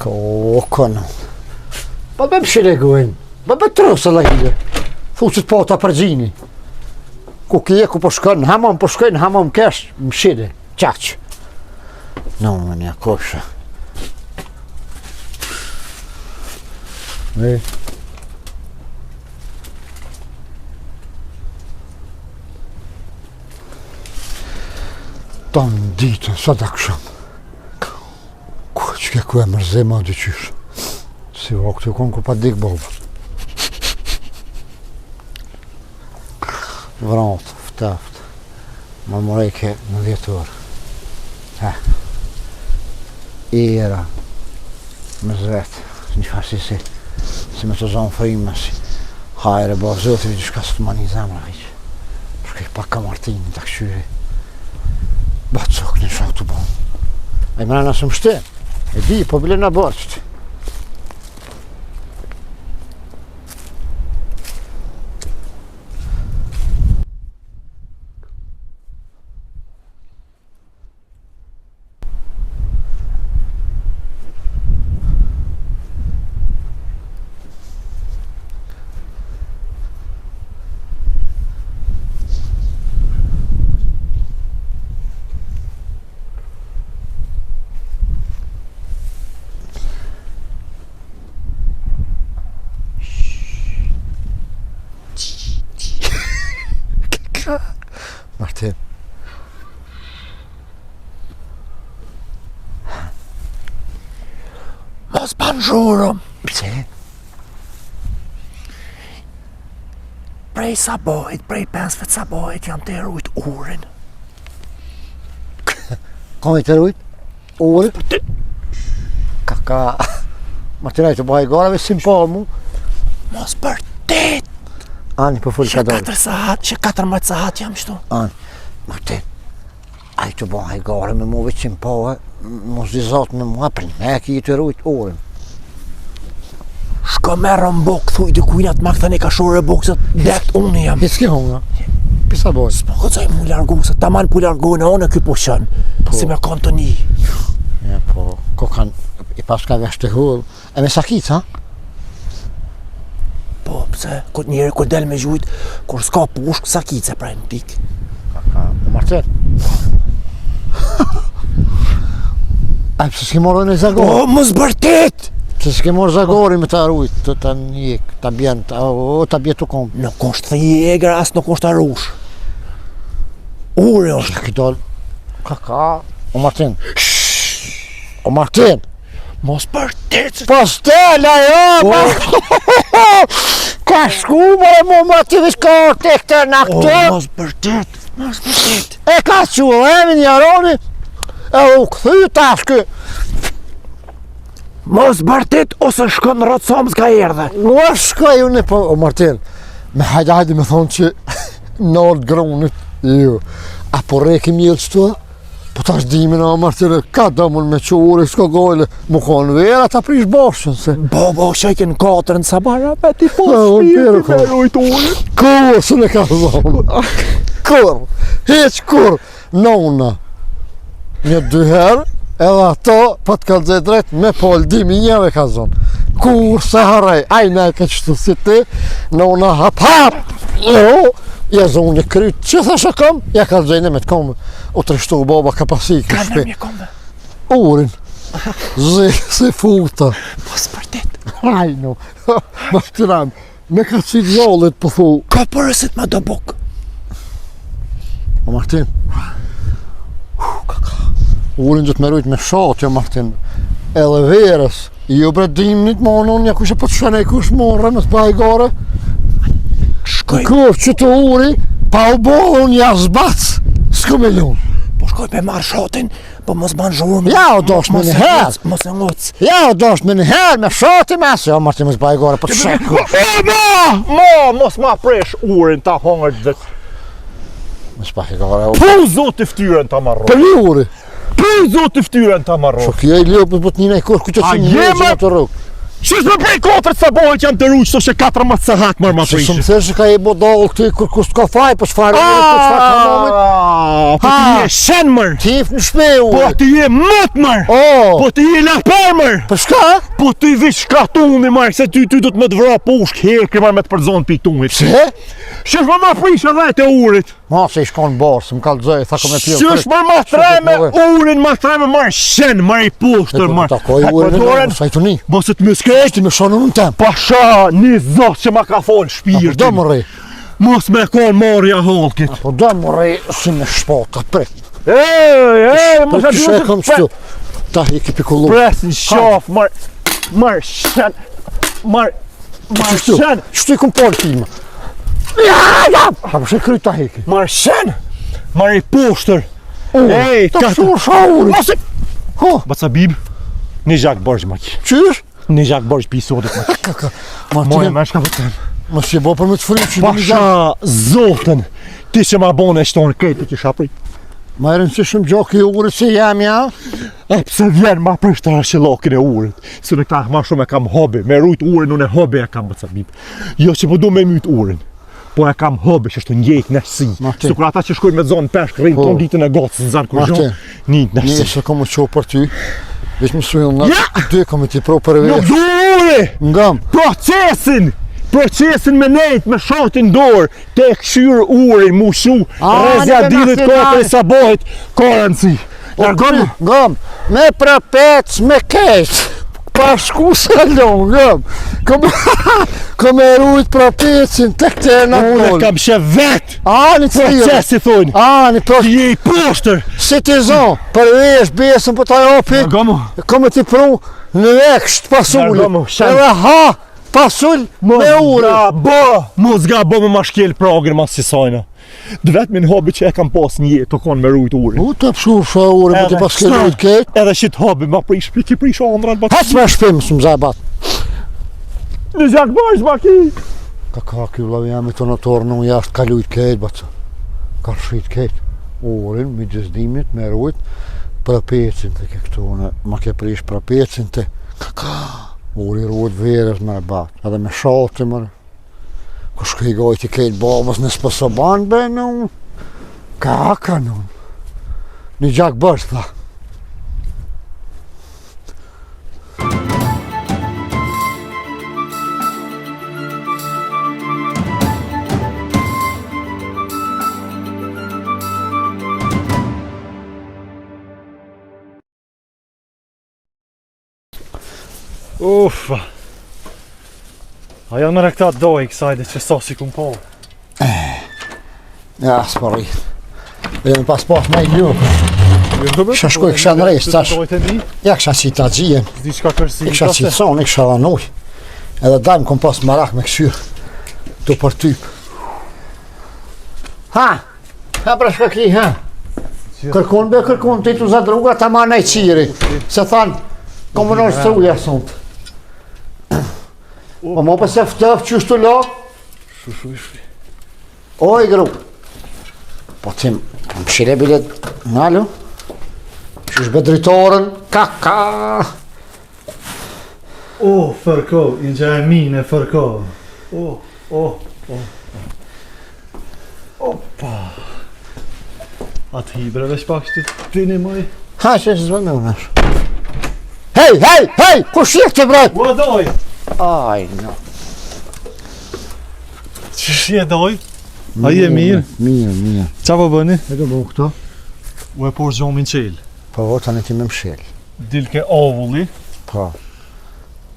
Kokon. Pa be mshire gojnë. Pa be trusë la hile. Thusit po ta përgjini. Ku kje, ku po shkën, hamon po shkën, hamon kesh, mshire, qaq. No, më një kosha. Ne. Ton ditën, sa da këshëm. Që ku e mërzej ma dyqysh. Si o këtë konë ku pa dik bobër. Vratë, ftaft. Ma mërejke në 10 orë. Era. Me zvetë. Një fasi si me të zonë frima si. Hajre, bo, zotë vidi shka së të mani zemra vijë. Shkaj pak ka martini të këshyri. Ba të cok një shak të bo. E mëra nësë më shte. E di, po bile në borqët. Martin. Mos banjurëm. Pse? Prej sabojit, prej 5 sabojit jam të erujt urin. Kam i të erujt? Urin? Kaka. Martinaj të bëhaj garave si më mu. Mos bërtit. Ani për full ka dorë. Që 14 sahat jam shtu. Ani, Martin, a i të bëhaj gare me mu veç që më pohë, mos dizat me mua për një me ki i të erujt urin. Shko merë në bok, thuj dhe kujnat ma këtën e ka shore bokësat, dekt unë jam. Hitë s'ki hunga? Pisa bojë? S'po këtësaj mu largu, se ta man pu largu në onë e kjo po shënë, si me kanë të një. Ja, po, ko kanë, i pas ka vesh të hullë, e me sakit, ha? Po, pëse, këtë njëri kur del me gjujt, kur s'ka pushk, sakice pra në tik. Kaka, Martin? A, pëse s'ki morë në zagor? O, më zbërtit! Që s'ke morë zagori me të arujt, të njek, të bjen, të bjen të kom. Nuk është të jeger, as nuk është arush. Ure është. Ki dollë, kaka, o Martin. O Martin! Mos bërtit! Po stela, jo! Ka shku, më t'i vish ka orte këtë në këtë. O, mos bërtit! Mos bërtit! E ka që emi një aroni, e u këthy tash kë. Mos bërtit ose shkon në rotësom s'ka erdhe. Nuk shkoj unë, po, o Martin, me hajde me thonë që në orë grunit, jo, a po reki mjellë qëto, po tash dimin o Martin, ka dëmun me qore, s'ka gojle, mu konë vera ta prish bashkën, se. Bo, shojken 4 në sabara, me ti po shpirë, me rujturin. Kur, së ne ka zonë. Kur, heq kur, nona, një 2 herë, edhe ato, pa të kalëzaj drejt, me pol, dimi njëve ka zonë. Kur, se haraj, ajna e ka qëtu si ti, nona hap, jo, ja zonë një kryt, që thasha kam, ja kalëzaj në me të kam, o të rështu baba ka pasi i këshpe. Ka në kome. Urin, zi, si futa. Mos bërtit. Ajno, ma shtiram, me ka qitë zollit, po thu. Ka përësit ma do buk. O Martin, urin dhëtë me rujt me shatë, jo Martin, edhe verës, jo bre dimnit ma unë një kushe po të shënej kush morre me të bajgare. Shkoj. Kur që të uri, pa u bo unë jazbac, s'ku me lunë. Po shkoj pe marrë shatin, po mos banë zhurë. Ja o dosh me një herë. Mos e ngocë. Ja o dosh me një herë, me shati me asë, jo Martin me të bajgare, po të shekur. Mos ma presh urin ta hongër dhe. Me s'bajgare, Po zotë ftyrën ta marrë. për një uri. Po zotë ftyrën ta marrë. Shokja i lio për të një nejkur, ku që A që një jema? në të rrugë. Qështë me prej 4 sabojt jam të rujqë, so që 14 sahat marrë ma Që prishë. shumë theshë ka i bodallë këti, kur s'ka faj, po s'farë, po s'farë ka momit. Po ti je shen mër. Tif në shpe Po uri. ti je mët mër. Po ti je lapar mër. Për shka? Po ti vish katuni mër, se ty do të më të vra pushk hekë mër me të përzon piktunit. Se? Shesh më prish edhe të urit. Ma se i shkon barë, se më kalëzoj, tha ko me pjellë. Shesh më treme urin, më treme mër shen, mër i pushtër mër. Takoj urin, sa i të një. Mos të më skreq. Ti me shonë në tem. Pasha, një zot që ma ka thonë shpirtin. Do më rri. Mos me konë marja holkit. Po do më rri si me shpota, prit. Mos e Kështë e kam qëtu. Ta i ki pikullu. Pres në shaf, mër shen. Mër shen. Qështu i kom polë filma. Ha përshë kry ta heki. Mër shen. Mër i pushtër. Ta shur shauri. Baca bib, një gjak bërgj maq. Qysh? Një gjak bërgj pisodit maq. Moje me shka vëtëm. Më si bo për me të frim që Pasha zotën, ti që ma bone e shtonë krejtë që shapri. Ma e rëndësishëm gjoki urit se jam ja. A pse vjen ma prishtë të rashilokin e urit. Se në këta ma shumë e kam hobi, me rujt urin unë e hobi e kam bëca bib. Jo që po du me myt urin, po e kam hobi që shtë njejk në si. Sukur ata që shkojnë me zonë peshk, rrinë ton ditën e gotës në zanë kur zhonë, njejk në si. Njëse kom u qo për ty, veç më sujnë në dy kom i ti pro për e Nuk du uri! Ngam. Procesin me nejt, me shotin dorë, te këshyrë urin, mu shu, rezja dilit kotër i sabohit, korenci. Ngam, me prapec, me kejt. Pa shku salon, ngam. Kom e rujt prapecin, të këte e në Unë kol. kam shë vetë, Ani të tjërë. procesi thonë, Ani, ti je i poshtër. citizon, për vesh, besën për taj opi. Gomo, Kom e ti pru në veksht pasulli. Nargomo, shan. Edhe ha, pasull me ure. Mos ga bo me ma shkel pragën mas si sajna. Dë vetë min hobi që e kam pas një jetë të konë me rujt urin. U të pshur shë ure, më të paske rujt kejt. Edhe shit hobi ma prish, ki prish andrat bak. Hec me shpim, së më zabat. Në gjak bajsh baki. Ka kjo vlavi jam i të notorë në unë jashtë ka lujt kejt, baca. Ka shrit kejt. Urin, me gjëzdimit, me rujt, prapecin të ke këtu, ma ke prish prapecin të. Uri rujt verës me bat, edhe me shati mërë. Ku shkej gojt i kejt babës në s'pëso banë be në unë. Ka në unë. Një gjak bërsh, tha. Uffa. Ajo në rekta doj kësajde që sa si kum po. Ja, s'po rrit. Dhe në pas me i ljukë. Kësha shkoj, kësha në rejtë, tash. Ja, kësha qita gjien. Zdi qka kërsi. Kësha qitë sonë, kësha dhanoj. Edhe dajmë kom pas marak me këshyrë. Tu për typ. Ha pra shka kli, ha. Kërkon, ti tu za druga ta ma nej qiri. Se thanë, komunor struja sunt. Po mo pëse ftëf qysh të lo? Oj, gru. Po tim, më shire bilet, nalu. Qysh bedritorën, ka. Fërko, i në gjaj mine, fërko. Opa. Atë hibre veç pak që të tini moj. Ha, që se zvë me unash. Hej, ku shikë të bret? Ua doj. Aj, no. Që shje doj? A je mirë? Mirë. Qa po bëni? E do bëhu këto? U e por gjomin qelë. Po, tani ti me mshel. Dilke ovulli. Po.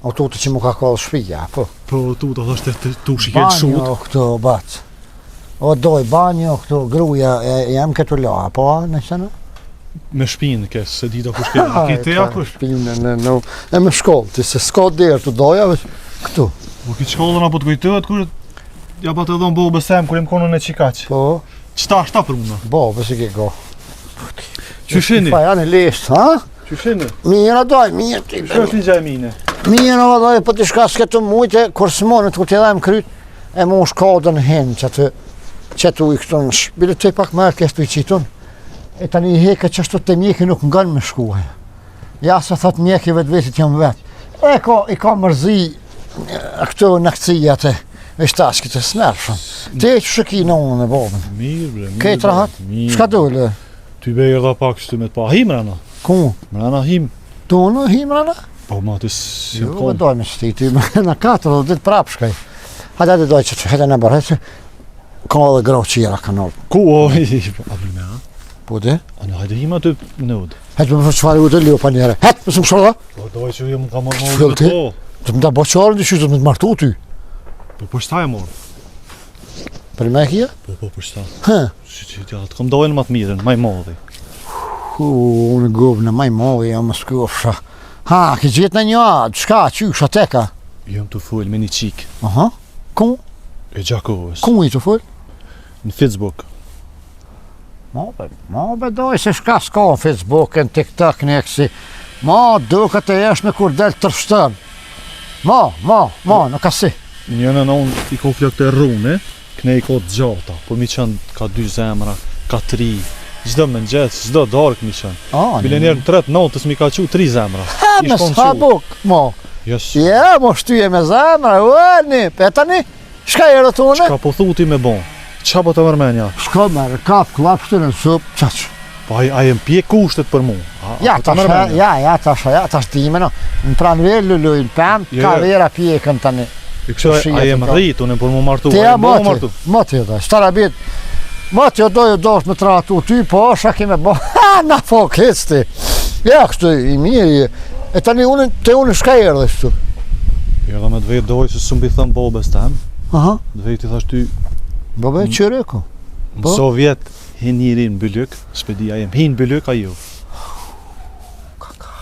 O tutë që mu ka kohë shpija, po. Po tu të thështë të tu shiket shut. Banjo këto, bac. O doj, banjo këto, gruja, jam këtu la, po, në qënë? Me shpinë kes, se dita ku shkel. A ki te akush? Shpinë, e me shkollë, ti se s'ka derë të doja, veç këtu. Po ki shkollën apo të kujtohet kur ja pa të dhënë bo besem kur im konën e qikaq. Po, Qëta është ta për una? bo, pësi ke go. Qyshini? Pa janë e lesht, ha? Qyshini? Mirë, doj, mirë ti. Që është një gjaj mine? Mirë, doj, po t'i shka s'ketë mujtë, kur s'monët, kur t'i dhajmë kryt, e mu shkodën hen, që t'u i këtu në bile të i pak mërë kështë i qitun. E tani i heke që ashtu të mjeki nuk nganë me shkuhe. Ja se thot mjeki vetë jam vetë. I ka mërzi këtu në këcija të Ishtë tash këtë smershëm. Ti që shëki në unë e babën. Mirë bre, mirë. Kejtë rahat? Mirë. Shka dole? Ty be erdha pak shtu me të pa. Him rana. Ku? Rana him. Tonë, himrana? Po ma të si Jo, me dojmë shti, ty në 4 ditë prapë shkaj. Hajde dhe dojë që hajde në bërë, që ka edhe grau qira ka nërë. Ku oj, a bërë me a? Po di? Ana hajde him aty në ud. Hajde me qëfari u të liu pa njere. Hajde, më së më shoda? Po doj që ju më ka marrë Shfil më ti? po. Të më da boqarën të shytë, të më të martu ty. Po shta e morë. Për me kje? Po shta. Hë. Që t'ja të kom dojnë më të mirën, maj modhi. Unë govë në maj mojë, jam më skufsha. Ha, ke gjithë në një adë, shka, qysha, teka? Jom të full me një qik. Aha, ku? E Gjakovës. Ku i të full? Në Facebook. Ma bedoj se shka s'ka në Facebook, në TikTok, në eksi. Ma, duke të jesh në kur del të rështën. Ma, në kasi. Njënë në unë i ko flok të rrune, këne i ko të gjata, por mi qënë ka 2 zemra, ka 3, gjdo më nxet, gjdo dark mi qënë. Bile njerë në 3 notës mi ka qu 3 zemra. Ha, me s'ha buk, mo. Yes. Ja, mo shtyje me zemra, uani, petani, shka e rëtune? Shka po thu ti me bon? Qa po të mërmenja? Shka me rëkap, klap, shtyre në sup, qaq. Po a jem pje kushtet për mu. Ja, tash dime, no. Në pranverë lullujnë pëm, ka vera pjekën tani. I kështë a jem rritu në për mu martu. Te ja, moti dhe, stara bit. Moti o dojë dosh me tratu ty, po osha kime bo, ha, na fok, hecti. Ja, kështu i mirë, e tani unë shka erdhe shtu. Jo dhe me dvejt dojë se së mbi thëmë bobes tem. Aha. Dvejt i thash ty. Bobe qëreko. Në Sovjet, hin njëri në Bylyk, spedia jem, hin Bylyk a ju.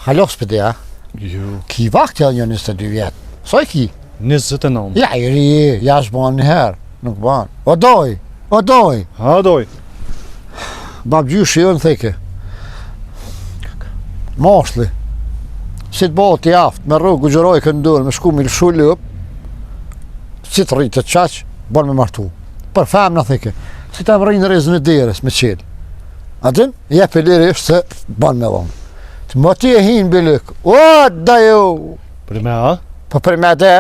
Halo spedia? Jo. Ki vakt janë një 22 vjetë. Soj ki? 29. Ja, i ri, ja shbon një herë, nuk ban. O doj. Ha doj. Bab gjyshi jo në theke. Moshli. Si të bëhet i aftë, me rrugë gjëroj këndurë, me shku me lëshu lëp, si të rritë të qaq, bon me martu. Për fem në theke. Si të më rrinë rezën e deres me qelë. Adin, jep e lirisht se bon me vonë. Të më ti e hinë Bylyk. O, da jo! Për me a? Po për me de?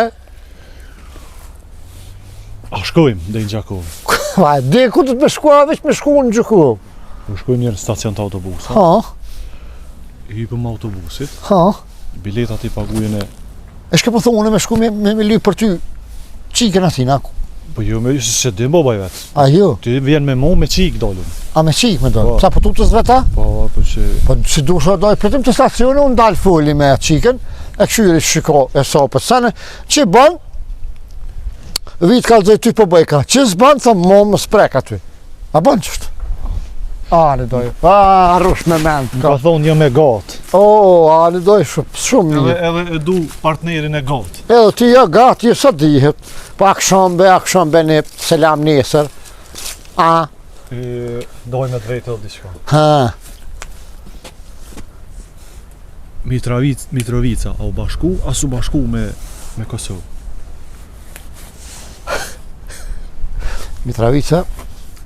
A shkojmë dhe në Gjakovë. Va, di ku të të me shkua, veç me shku në Gjakovë. Po shkojmë njërë në stacion të autobusa. Ha, I hypëm autobusit. ha. Biletat i pagujën e... E shke po thonë me shku me lyp për ty qikën atina. Po jo, se dim bobaj vetë. A jo? Ti vjen me mu me qik dollën. A me qik me dojnë? Po. Sa po tutës veta? Po që... Po si dusha dojë, për tim të stacione, unë dalë fulli me qikën, e këshyri shiko e sopët sene, që ban, vitë kalëzoj ty po bëjka, që s'ban, thëmë mo më sprek aty. A ban qështë? A, në dojë, rush me mend. Më ka thonë një me gatë. O, a, në dojë shumë mirë. Edhe e du partnerin e gatë. Edhe ti ja gati, sa dihet, po akshambe një selam nesër. A, Doj me drejtë edhe diçka. ha, Mitrovica, a u bashku, a su bashku me Kosovë? Mitrovica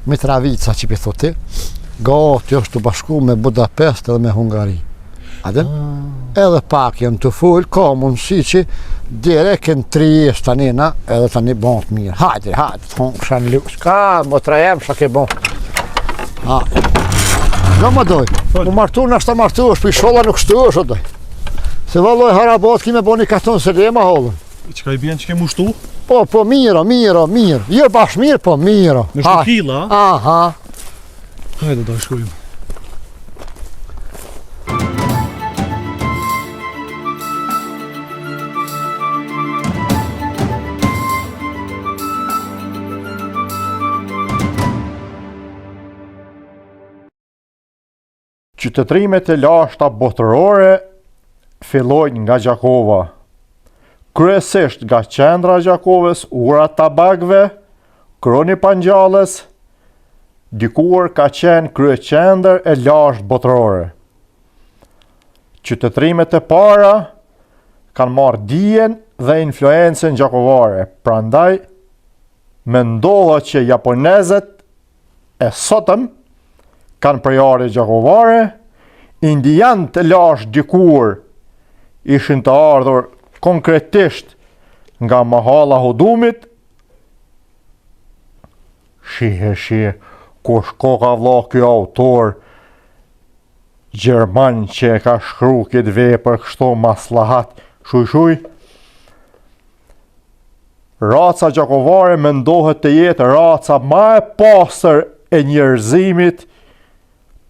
që për thotë, gati është të bashku me Budapest edhe me Hungari. Adem? Edhe pak janë të full, ka mundësi që dire kënë Triest tanina, edhe tani bon të mirë. Hajde, të thonë shanë lukës. Ka, më trajem, shak e bon. Hajde. Në më doj, më martu në ashtë të martu është, për i sholla nuk shtu është, doj. Se valloj harabat kime bo një katon se rema hollën. Qka i bjen që ke mushtu? Po, miro. Jo bash mirë, po miro. Në shtukila? Aha. Hajde, da shkojmë. Qytetrimet e lashta botërore fillojnë nga Gjakova. Kryesisht nga qendra e Gjakovës, ura tabakve, kroni Pangjallës, dikur ka qenë kryeqendër e lashtë botërore. Qytetrimet e para kanë marrë dijen dhe influencën gjakovare, prandaj mendohet që japonezët e sotëm kanë prejare gjakovare, indian të lashtë dikur ishin të ardhur konkretisht nga mahalla Hudumit shi, kush koka vlla ky autor Gjerman që e ka shkru këtë vepër kështu maslahat, shuj. Raca gjakovare mendohet të jetë raca ma e pastër e njerëzimit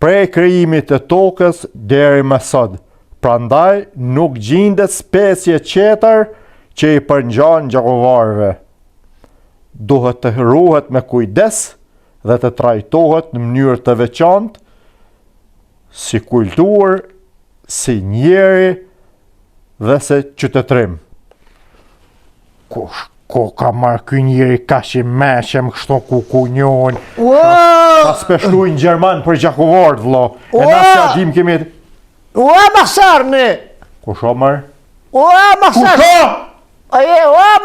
prej krijimit të tokës deri më sot. Prandaj nuk gjendet specie tjetër që i përngjan gjakovarëve. Duhet të ruhet me kujdes dhe të trajtohet në mënyrë të veçantë, si kulturë, si njeri dhe si qytetrim. Kush ka marrë ky njeri ka që meqem kështu ku njohen. Ka speshlujnë Gjerman për gjakovarët, vlo. E na si adim kemi... Masarni! Kush o marrë? Masar!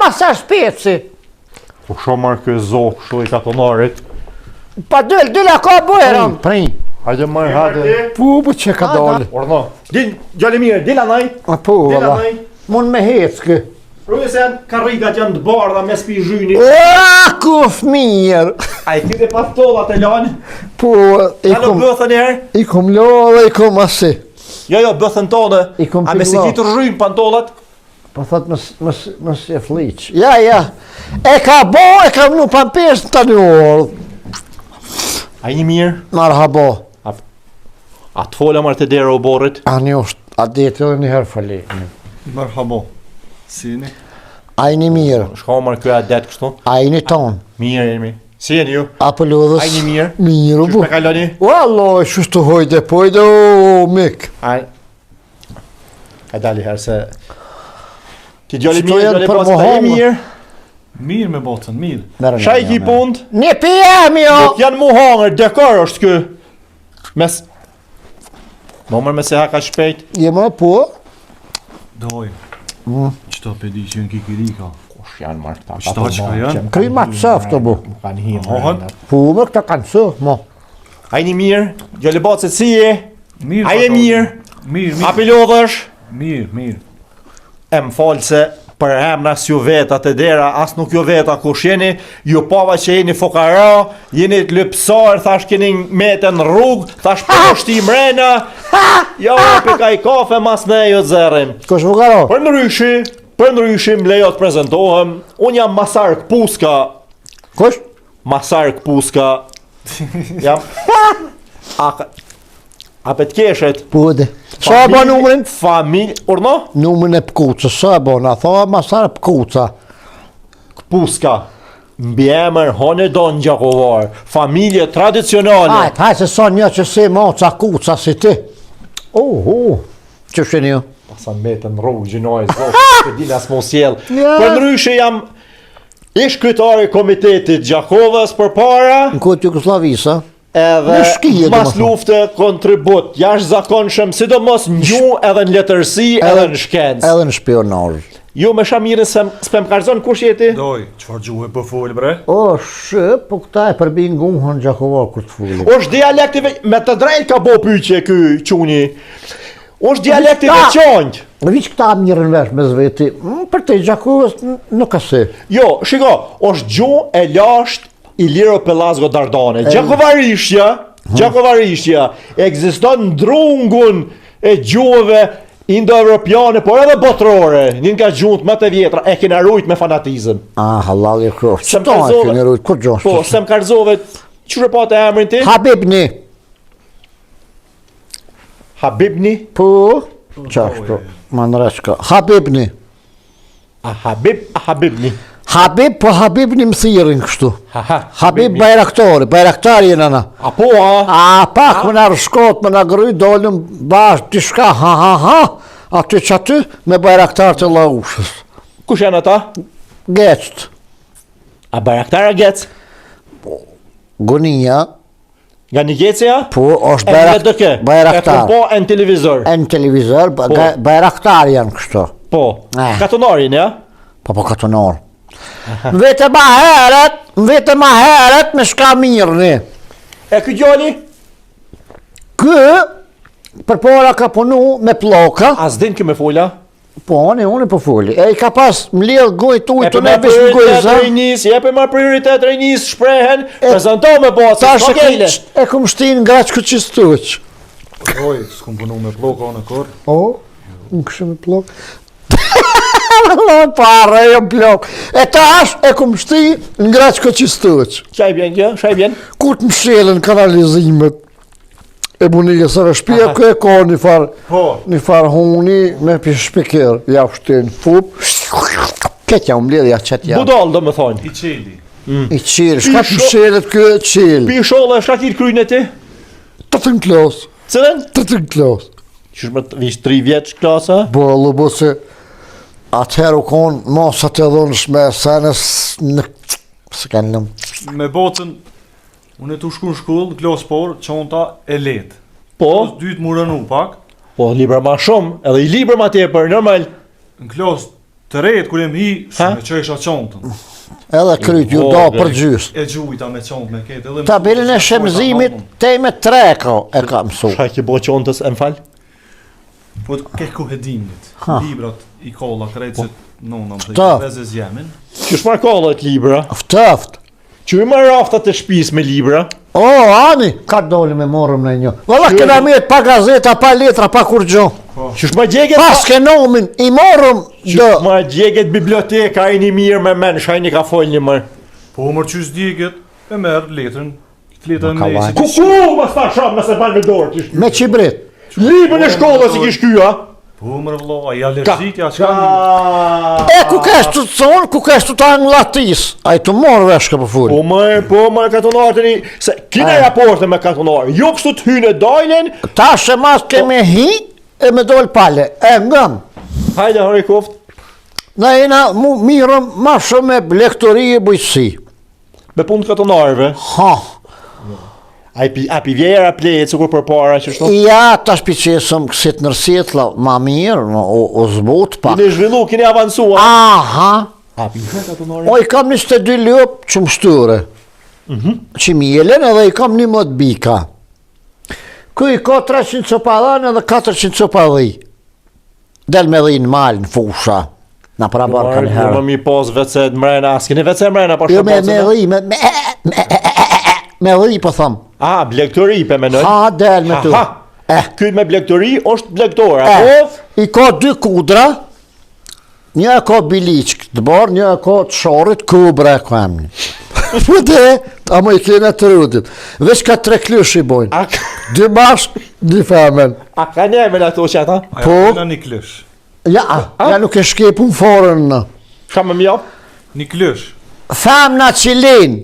Masar speci! Kush o marrë ky zokë kështu i katonarit? Pa dylla ka bujërën! Hajde marrë, hajde. Po që ka dalë? Orno. Din, gjali mirë, dila naj. Po, valla. Mund me heckë. Rujë se karrigat janë të bardha me spi zhyni. Ku fëmijër! A i kite pa tollat e lanë? Po, Halo, bëthën e herë? I kom lo dhe i kom asi. Jo, bëthën tonë. I kom A me si pillo. kitë rrymë pa tollat? Po thot mës e fliq. Ja. E ka bo, e kam nu pampes në të një orë. A i një mirë? Marhabo. A të fola marrë të dera u borrit? A një është, a deti edhe njëherë fali. Marhabo. Sini. A i një mirë. Shka marrë kjo adet kështu? A i një tonë. Mirë, Ermi. Si jeni ju? Apo lodhës. A i një mirë? Mirë, Qysh bu. me kaloni? Wallah, shushtu hojde, pojde, o, mik. A dali herë se... Ti gjali Qëto mirë, janë gjali për pas të e Muhammed. mirë. Mirë me botën, mirë. Shaj ki pund? Një pijemi, jo! Nuk janë mu hangër, dekor është kë. Mes... Momër me se haka shpejt. Jema po? Doj. Qëto pedi që në kikirika. Kush janë marrë këta? Qëta që ka janë? Kry ma të saftë, bu. Kanë himë. Mohon? Po, me këta kanë së, mo. A i një mirë, gjali bacet si je? Mirë. A je mirë? Mirë, A pilodhësh? Mirë. E më falë se për emna s'ju vetat e dera, as nuk ju veta kush jeni, ju pava që jeni fokara, jeni të lëpsar, thash keni mete në rrugë, thash për shti mrena, jo, pika i kafe mas me ju të zërim. Kush vukaro? Për ndryshim, lejo të prezentohem, unë jam Masar Kpuska, Kush? Masar Kpuska, jam, a për të keshet, Po, dhe. Sa e bo numërin? Urno? Numërin e pëkucës, sa e bo, na thoa masar pëkuca. Kpuska, mbi emër Hone Don Gjakovar, familje tradicionale. Hajt, se sa një që si moca kuca si ti. Që sheni ju? Pasan metën rrugë, gjinoj, zokë, të dina s'mo sjell. Ja. Për ndryshe jam ish kryetari i komitetit Gjakovës për para, Në këtë Jugoslavisa. edhe Në shkije, mas domethënë. lufte kontribut, jashtëzakonshëm, sidomos në gjuhë edhe në letërsi edhe në shkencë. Edhe në shpionazh. Ju me shamirën s'pem karzon kush jeti? Doj, qëfar gjuhë për folë, bre? O, po këta e përbi nguhën Gjakovar kur të fulli. Është dialektive, me të drejt ka bo pyqje ky quni. Është dialektive qonjë. Viq këta mirën vesh me zveti. Për te Gjakovës nuk ka se. Jo, shiko, është gjuhë e lasht Iliro Pelazgo Dardane. Gjakovarishja ekziston ndrungun e gjuhëve indo-evropiane, por edhe botërore. Njën ka gjuhët më të vjetra, e kena rujt me fanatizëm. Halal i kroft. Se më Qëta e karzove- keni rujt, kur gjoshtë? Po, se më karzove, qërë pa të emrin ti? Habibni. Habibni? Po, qashtu, ma në reshka. Habibni. A Habibni. Habib, po Habibni më thirin kështu. Habib Habib Bajraktari jena na. A po, a? A pak më në rëshkot, më në gry, dollëm bashkë, tishka, ha, aty që aty, me Bajraktar të laushës. Kush janë ata? Gecët, A Bajraktara Gec? Gonia, Nga një Gecja? po është E në dëke? E Bajraktar. të po e në televizor? E në televizor, Bajraktar janë kështu. Po. Katonarin, ja? Po katonor. Vete ma heret, me shka mirëni. E ky gjali? Kë, për para ka punu me ploka, A s'din kë me fola? Po, unë po foli. E i ka pas mbledh gojë ujë të Jepe ne me vesh në gojë prioritet za. rinjis, jepe me prioritet rinjis, shprehen, prezento me botë, Tash s'pakele. e kum shtin ngaç ku qistuç. Oj, s'kum punu me ploka në kor. O, unë kështu me plok. Para jo plok. E tash e kum shtin ngaç ku qistuç. Çaj bjen kjo, çaj bjen. Ku të mshelen kanalizimet. E bunike së rëshpia kë e ka një farë Po. një farë huni me pish shpiker. Ja shtin fup. Ketja mbledh ja qet ja. Budall do më thonë. I qeli. I qilë, shka të mshelet kë qilë. Pi sholla shka kir kryjnë e ti? Të të në klos. Cëlen? Të të në klos. Qysh më të vish 3 vjeç klasa? Bo, lubo se atëherë u konë masat e dhonësh me senës në... Se kanë lëmë. Me bocën, unë e tu shku në shkullë, klos por, qonta e letë. Po, Klos dytë mu rënu pak, po libra ma shumë, edhe i libra ma tepër, normal. në klos të rejtë, kur jem hi, Ha? me qesha qontën. Edhe kryt ju Po, da dhe. për gjysë. E gjujta me qontë me ketë. edhe Tabelin e mësuesi shemzimit, s'ka pojta te me 3 ka e ka mësu. Shka ki bo qontës, e më falë? mamon. Po ke ku hedimit, Ha. librat i kolla, krejtë se nona më Ta. të vezes jemin. Qysh marrë kollet libra? Ftëft. Që i marrë raftat të shpis me libra? O, ani, ka doli me morëm në një. Valla këna mirë pa gazeta, pa letra, pa kur gjo. Qysh ma gjeget? Pas ke nomin, i morëm Qysh dë. ma gjeget biblioteka, i një mirë me men, shajni ka folë një mërë. Po mërë qysh djegët, e merë letrën, letrën Ma ka e vajt. Ku ma sta shumë nëse ban me dorë? Qysh? Me qibrit. Libën e shkollës i kish kya? Po mërë vlo, a i alergjit, ja që ka një. Ka... E ku kesh të thonë, ku kesh të ta në latis. A i të morë veshka për furi. Po më katonarë të një, se kina raporte me katonarë, jo kështu të hynë e dajlen, Ta shë mas kemi hi, e me dojnë pale. E ngëm. hajde hori koft, Na jena mu mirëm ma shumë me lektori e bujqësi. me punë të katonarëve. Ha. A pi vjera plejtë, cukur për para, që shto? Ja, ta shpiqesëm kësit nërsetla ma mirë, o zbot pak. Kine zhvillu, kine avansua. Aha. A pi vjera katonarë? O, i kam 22 ljop që më shtyre. Që mjelen edhe i kam 11 bika. Ku i ka 300 copadhan edhe 400 copadhi. Del me dhi në malë, në fusha. Na pra barë ka një Më herë. mi pos vece mrena, s'kine vece mrena, pa Jo shumë me posë, dhi, me dhi po thëmë. A, blektori, pe menoj. Ha, del me tu. Kyt me blektori, është blektor, Eh, apo? I ka 2 kudra, një e ka biliqk të barë, një e ka të shorit, kubra e ka emni. Po dhe, ama i kene të rudit. Vesh ka 3 klysh i bojnë. A, 2 bashk, 2 femen. a ka njemen ato që ata? A Po. ja një klësh. Ja nuk e shkepun forën në. Shka më mjop? Një klësh. Femna që len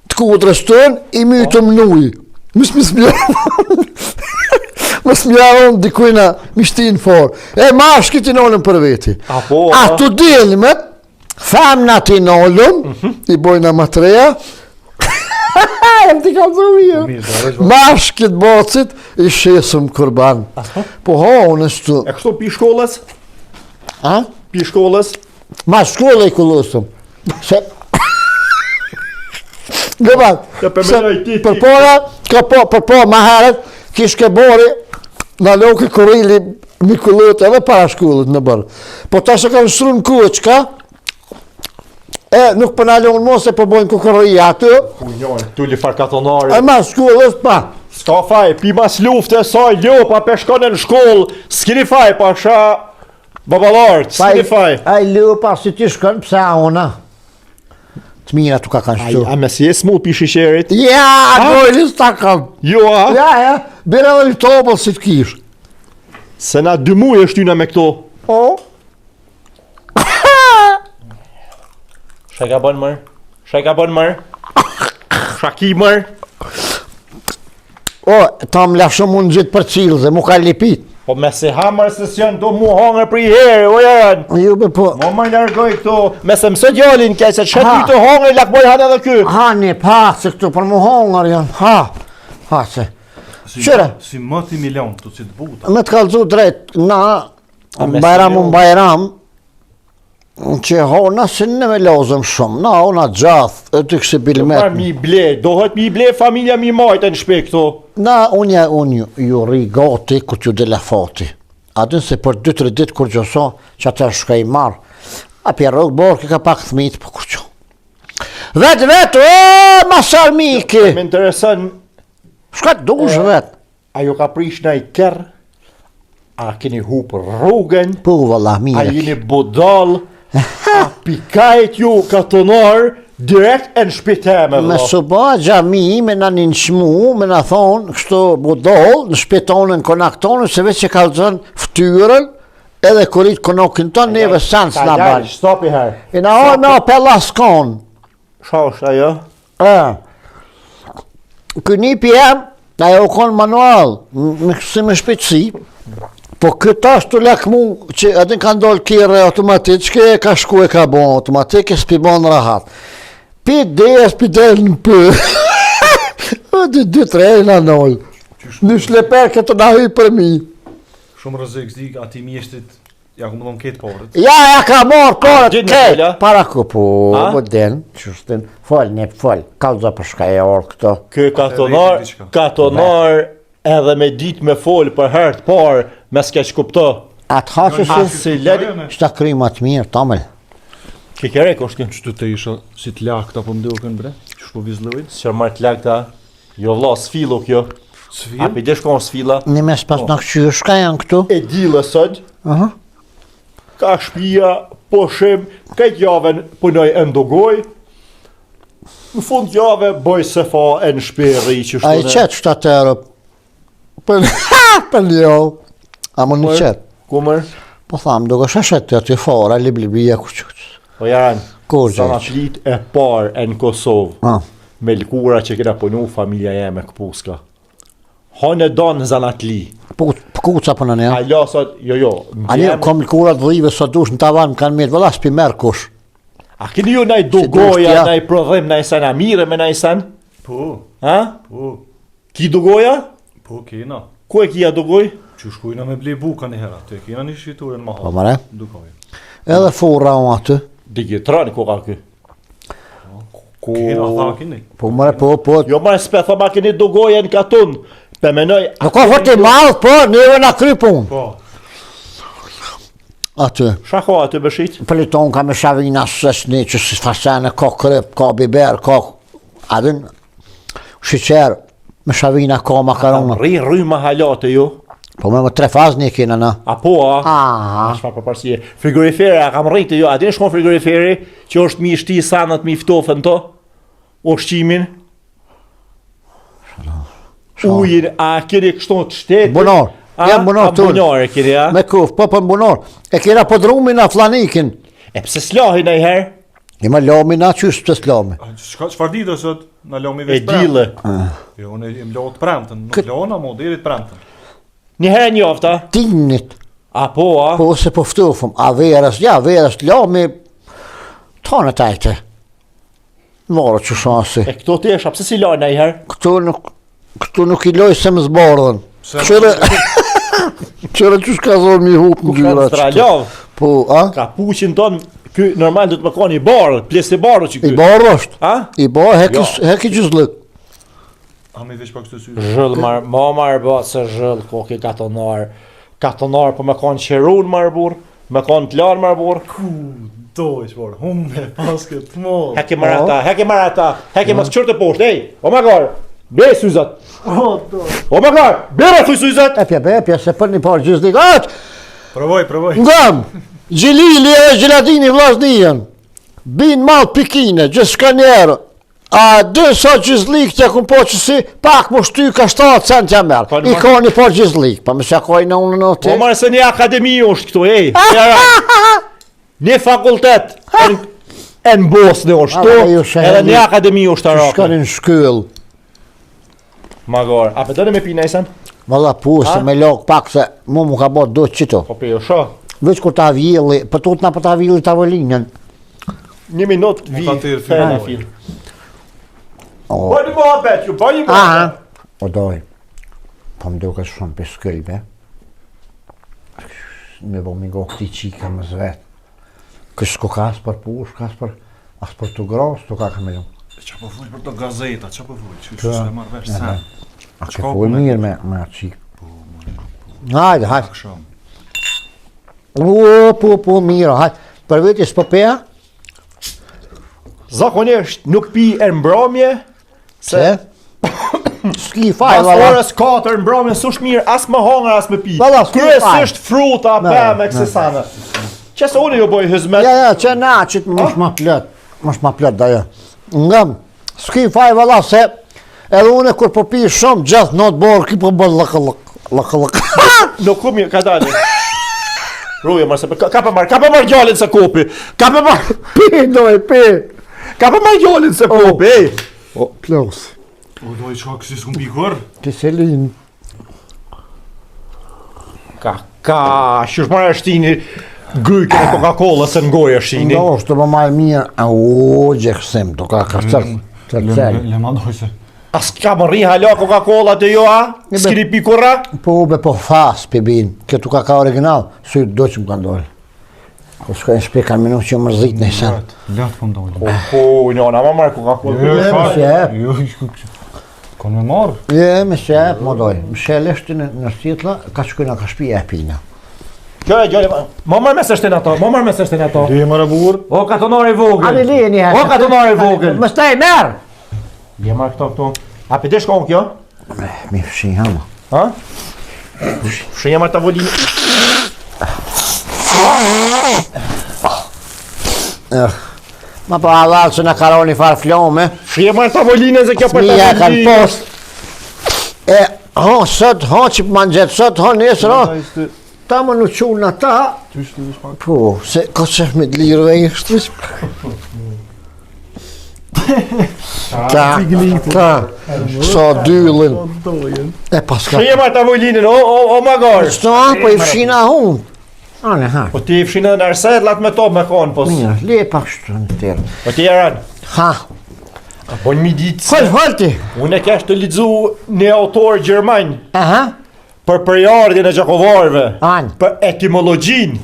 të kudrës tënë, i mytëm nuj. Mës mjaron. Mës mjaron dikujna mishtin forë. E mashkit i nolën për veti. Apo, A të dilmet, femnat i nolën, i bojna matreja, e më t'i ka zëvija. Mashkit bocit, i shesëm kurban. Po ha, unë është E kështu pi shkollës? A? Pi shkollës? Ma shkolle i kullusëm. Se... Gëbat, Ja, për se menoj, ti. për pora, ka po, për po ma heret, kish ke bori, në loki kurili mi kullut edhe para shkollit në bërë. Po ta se ka nështru në kuë, qka? E, nuk për në lonë mos e po bojnë kukurri aty, Unjojnë, tu li farkatonari. e ma shkollës pa. Ska faj, pi mas lufte, saj, ljopa, pe shkone në shkollë, s'kini faj, pa sha babalartë, s'kini faj. A i lupa si ti shkën, pse a ona? Të mira tu ka kanë shtu. A me si e smull pi shisherit? Ja, gojlis ta kam. Jo, a? Ja, bire edhe një tobël si të kish. Se na 2 muaj e shtyna me këto. O? Shaj ka bën mërë? Shaj ka bën mërë? Shaki mërë? O, ta më lashë mund gjithë për cilë, dhe mu ka lipit. Po me se hamër se s'janë do mu hangër për i herë, o janë. Ju be po, Mo më largoj këto. Me se mësë gjallin kej, se që Ha. ty të hangër, lakboj hanë edhe ky. ha një pak se këtu për mu hongër janë, ha se. Qëre? Si më ti milion, të si të buta. Me të kalzu drejt, na, me bajram si jo? unë bajram, që hona se në me lozëm shumë, na ona gjath, e të kësi Marë bilmet. mi ble, dohet mi ble familja mi majtë në shpe këto. Na, unë ju ri gati, ku t'ju dele fati. A dënë se për 2-3 ditë kur gjoso, që atër shka i marë. A pja rogë borë, ka pak thmit, po kur që. Vetë, masar miki! Më interesën, Shka të dush vetë? a ju ka prish në i kërë? A keni hupë rrugën? Po, valla, A mire. jeni budal? A pikajt ju katonar direkt në shpiteme, Me së ba gjami, me në një nëshmu, me në thonë, kështu budol, në shpitonën konaktonën, se veç që ka lëzën ftyrën, edhe kurit konokin tonë, neve sens në balë. Stopi her. E në orë me o pelaskon. Qa është ajo? Këni pjem, ajo konë manual, si me shpejtësi, po këtë ashtë të lek mu, që edhe ka ndollë kire automatik, që ke ka shku e ka bon automatik, e s'pi bon rahat. Pi des, pi del në për. 2-3 në nollë. Në shleper këtë në hyj për mi. Shumë rrezik zdi ati mjeshtit, ja ku më dhëmë ketë porët. Ja ka morë porët, gjin në ke, dola? para ku po, A? po den, qështin, fol, ne fol, kalza për shka e orë këto. Kë katonar edhe me dit me fol për herë të parë, me s'ke që kupto. Atë hasë A se, si ledi, shta kry ma të mirë, tamel. ke kere kështë kënë, Qëtu të isha si të lakë ta po mdukën bre, që shpo vizlojt. që marrë të lakë ta, jo vla sfilu kjo, a Sfil, pi desh konë sfila, Një mes pas në këqyë, shka janë këtu? e dile sot, Aha. ka shpia, po shim, këtë javën punoj e ndogoj, në fund jave bëj se fa e në shperi që A i qëtë shtatërë, për ljo, a më në qëtë. Kumër? Po thamë, duke shashet të aty fora, liblibija ku qëtë. Po janë, Kur gjeq? sanatlit e parë e në Kosovë, Ah. me lkura që kena punu familja jeme këpuska. Hone donë zanatli. Kuca për në një. A la sot, jo, A një kom lkurat dhive sot dush në tavan kanë mirë, vëlla s'pi merë kush. a keni ju naj duhet dogoja, t'ja? naj prodhim, naj sen amire me naj sen? po, Ha? po, Ki dogoja? po kena. Ku e kia dogoj? Që shkujna me ble buka një hera, të kena një shqiturën ma Po hapë. mëre, Dukoj. edhe fura unë aty. Digitrani ku ka ky? Kena tha keni. Po mëre, po. Jo ma s'pe thoma keni dogoja në katun. Pe menoj... Nuk ka fërti madhë, po, neve na kry punë. Po, Aty. Shako aty bëshit? Pliton ka me shavina sësni, që si fasene, ka kryp, ka biber, ka... Adin, shiqer, me shavina, ka makaronë. Rry ma halate ju. Po me më 3 fazë një kina na. A po a? Ah. Shfa për parësie. Frigorifere, a kam rritë ju. A din shkon frigoriferi që është mi shti sanat mi ftofën to? Ushqimin? Ujin, a keni kështon të shtetë? Bunor, jam bunor të unë. Bunor e keni, a? Me kuf, po për bunor. E kira po drumi na flanikin. E pse s'lahi në i herë? I ma lomi na qysë të s'lomi. qëfar ditë sot, në lomi E veç premtën. dile. Jo, unë im lotë premtën, nuk lona mo, dirit premtën. Një herë njofta? Tinit, A po a? po se po ftufëm. A verës, ja verës, lomi, tonë tajte. Morë që shasi. E këto të esha, pse si lahi në i herë? Këtu nuk i loj se më zbardhen. Se- Qëre që shka zonë mi hup në gjyra Ka stralovë. Po, a? Ka puqin tonë, ky normal do të më koni i barë, pjesë i barë që I ky. barë është. A? I barë, Jo. heki gjyzlëk. A me veç pa kështë sy. Zhëll ma marë bë se zhëll koki katonar. Katonar po me konë qerun marë burë, me konë të larë marë burë. Ku dojsh, por, hume, pasket, mo. Heke marata, heke mas qërë të poshtë, ej, o ma garë, be syzat. O ma garë, bere thuj syzat. Epja, se për një parë gjyzlik. Aqë, Provoj. ngam, gjilili e gjiladini vlasnijen. Bin malë pikine, gjithë shka njerë. A dë sa gjizlik të kun po që si pak më shty ka 7 cent ja merë. Ka në I marrë- ka një po gjizlik, pa më se ka i në unë në Po të. marë se një akademi është këtu, ej. Një fakultet e në Bosnë është Ala, ju tu, shaheni- edhe një akademi është Shka Arake. një në shkyll. Ma garë, a pëtënë me pina isen? Valla pu, se A? me lok pak se mu ka bot do qito. Po pe jo shë. Veç kur ta vjeli, për tut na për ta vjeli tavolinën. Një minut vi, ta tërë fena filmoj. fil. O, Bëni muhabet, ju bëni aha. muhabet. O doj, po më duke shumë për skëllbe. Me bo mi go këti qika më zvet. Kështë s'ko ka as për push, ka as për të gros, të ka me lu. Qa po full për të gazeta, qa po full, që se marrë vesh sen. A Qka ke po full me mirë me atë qik. Hajde, hajde. Aksham. Po, mira, haj. Për veti s'po peja? Zakonisht nuk pi e mbrëmje, Se? S'ki faj, pas valla. orës 4 mbrëmje s'ush mirë as me hangër as me pi. Valla, s'ki Kryesisht fruta, Ne, pemë, këse sana. Qëse unë ju bëj hizmet, Ja, që na, që të mësh ma plët. Mësh ma plët, da ja. Ngëm, s'ki faj, valla, se edhe une kur po pi shumë, gjithë not borë, ki po bërë lëkëllëk. nuk ku mirë, ka dali. Ruje, marse, ka pa marë gjallin se kopi. Ka pa marë, Pi, doj, pi. ka pa marë gjallin se kopi, ej. O, plus. O, doj qa kësi s'kum pikur? Kiselin. Ka, shush marë shtini grykin e Coca-Cola se në gojë shtini. Ndo, është të më majë mirë. O, gjekësim, të ka cërcel. Le ma doj se. As ka më rri hala Coca-Cola të jo, a? Be- S'kini pikura? Po ube po fas për bin, këtu ka original, su do që më ka ndojnë. Po shkojnë shpika minu që më rëzit në sen. Lat po ndoj. Oho, njona, ma marë Coca-Cola. më shep. Jo, kon me marr. Më shep, më doj. Më sheleshti në shtitla, ka shkojnë ka shpi e pina. Gjole, ma marë me sështin ato, Ti e marrë bukur? O, katonare i vogël. Ali li një herë. O, katonare i vogël. Më staj merë. Je marë këto. A për të shkon kjo? Mi fshi hama. Ha? Shënja marë tavolinë. Ma po halal që në karoni farë flome. Shënja marë tavolinë se kjo për Fmija kanë tavolinë. post. Sot, që për manxet, sot, nesër, ta më në qunë në ta. Po, se ka qef me të lirëve i shtris. Ta, sa dyllin. E paska. Shënja marë tavolinën, o magarë. Sto, po i fshina hun. Ane, ha. Po ti i fshinë në arset, latë me top me konë, po. Mirë, le pak shtu në tërë. Po ti e ranë. Ha, Po në mi ditë se Holti. unë e kesh të lidzu një autor Gjermanj Aha, për përjardhjen e gjakovarëve, anë, për etimologjin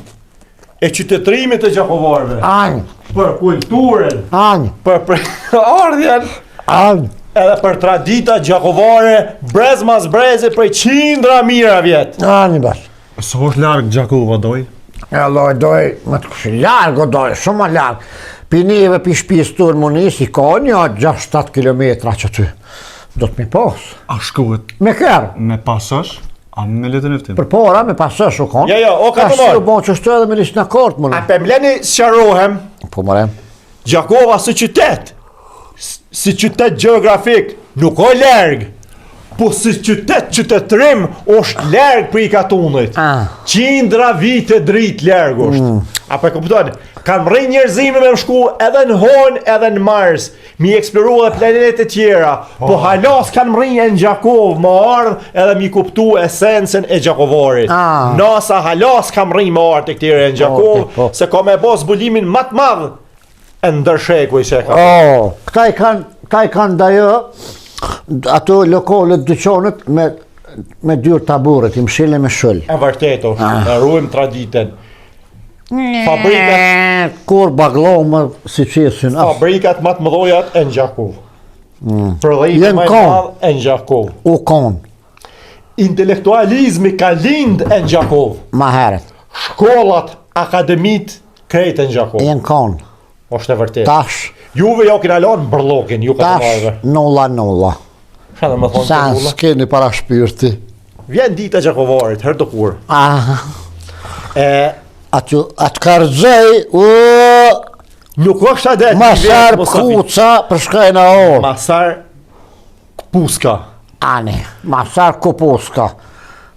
e qytetërimit të gjakovarëve, anë, për kulturën, anë, për përjardhjen anë. edhe për tradita gjakovare brezmas breze prej qindra mira vjetë. Anë i bas. Sa është larg Gjakova doj? E loj, doj, më të kështë largo, doj, shumë më largo. Pinive pi shpis tur munis, i ka një 6-7 kilometra që ty. Do të mi pos. A shkohet Me kërë, me pasash? A me letën e ftim? për pora, me pasësh u konë. Ja, o ka të Ashtu marë. bon që shtu edhe me lisë në kort, më A në. pe mleni sqarohem, Po mërem. Gjakova si qytet, si qytet geografik, nuk o larg, po si qytetërim është larg për i katunit. Qindra vite dritë larg është. A po e kuptoni? Kanë rrinë njerëzime me më shku edhe në Hon, edhe në Mars, mi eksploru edhe planetet tjera, po halas kanë rrinë në Gjakov, më ardhë edhe mi kuptu esencen e Gjakovarit. Nasa halas kanë rrinë më ardhë të këtire në Gjakov, se ka me bo zbulimin më të madhë e ndërshekuj që e ka. Këta i kanë dajo, ato lokalet dyqonet me dyrë taburet, i mshile me shull. E vërteto, e ruim traditen. Fabrikat, Kur baglo më si qesin. fabrikat më të mëdhojat e në Gjakov. Përdhejtë Jen më të kon. madhë e në Gjakov. U konë, Intelektualizmi ka lind e në Gjakov. ma heret. Shkollat, akademit, krejt e në Gjakov. Jen konë, Është e vërtet. tash, Juve jo kina lanë bërlokin, ju ka të tash, marrëve. nulla. Shana më thonë Sa të mulla. s'keni para shpirti. Vjen dita Gjakovarit, herë të kur. Aha, E, atë karëgjej, nuk është adet masar kuca për shkajnë a orë. Masar Puska. Ani, masar kupuska.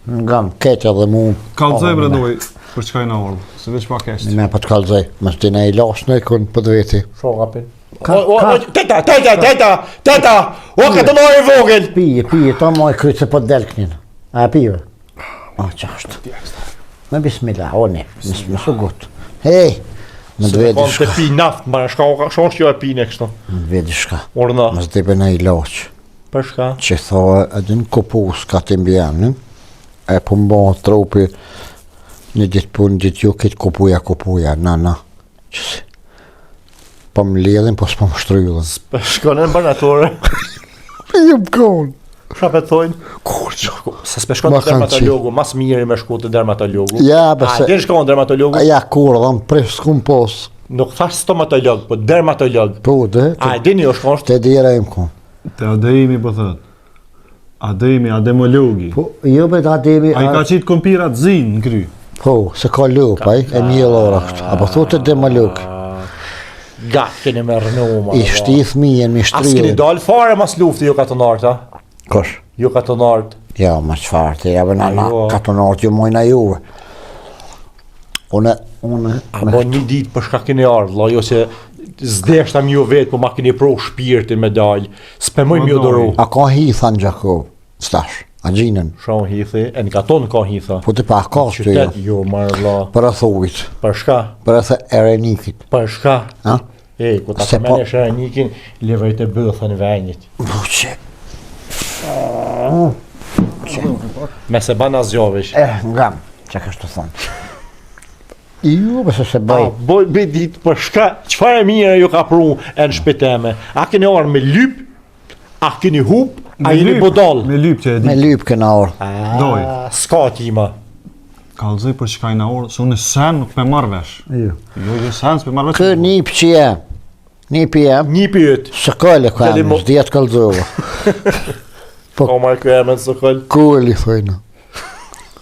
Ngam, kete dhe mu. Kallëzoj bre doj për çka në orë, se veç pak eshtë. Me për të kalëzej, më shti ne i lasë në ikon për të veti. Shokapin. Teta, o ka të nori vogël. Pije, ta moj krytë se po të delë kënin. A pive? O, qashtë. Me bismillah, o ne, më su gutë. Hej, më të vedi Kon të shka. pi naft, ma shka shonë që jo e pine kështu. Më të vedi shka. Orna. Më zdipe në i laqë. Për shka? Që thoë edhe në kupuska të mbjanin, e po mba trupi një ditë pun, ditë ju këtë kupuja, na. Qësi. Po më ledhin, po s'po më shtryllën. Për shkonë në bërnatore. Pijem konë. Qa për të thojnë? Kur që? Se s'pe shkon Ma të kanë dermatologu, mas mirë me shku të dermatologu. Ja, A, bese. din shkon dermatologu? Ja, kur, dhëm pres s'kum pos. Nuk thash stomatolog, po dermatolog. Po, dhe. A, dini o shkon Te dira im ku. Te ademi po thot. Ademi, ademologi. Po, jo be ta demi. Ai ka qitë kompirat zinë në kry. Po, se ka lup, ai, e një lora kështu. Apo thotë demolog. Gat, keni me rënuma. I shti fëmijën, mi As keni shtryen. dalë fare mas lufti ju katonart, ha? Kosh? Ju katonart. Ja, ma qfarë të jave na Ajo. katonart ju mojna juve. Une, A bo një ditë për shka keni ardhë, la jo që zdeshta mi ju vetë, po ma keni pro shpirtin me dalë. S'pe mëj mi ju doru. a ka hitha në Gjakov, stash, a gjinën. Shon hithi, e në katon ka hitha. Po të pa ka shtu jo. Qytet, jo, marë la. Për e thuvit, Për shka? për e the erenikit. Për shka? Ha? E, ku ta Se përmene po- shëranikin, levejt e bëthën venjit. Buqe. Me se ban as gjovish. Ngam, që kështë të thonë. Ju, bëse se A, bëj. boj be ditë për shka, qëfar e mire ju ka pru e në shpeteme? A keni orë me lyp? A keni hup? A jeni bodal? Me lyp që e Me di. lyp këna orë. Doj. Ska tima. Kallëzoj për që ka i na orë, se unë sen nuk me marrë vesh. Jo. Jo, sen s'pe marrë vesh. Kë nip që jem. Nipi jem. Një pyet. Së këllë ka Deli jem, mo- s'djetë këllëzova. Ka marrë kjo emen së këll. Kulli, thojnë.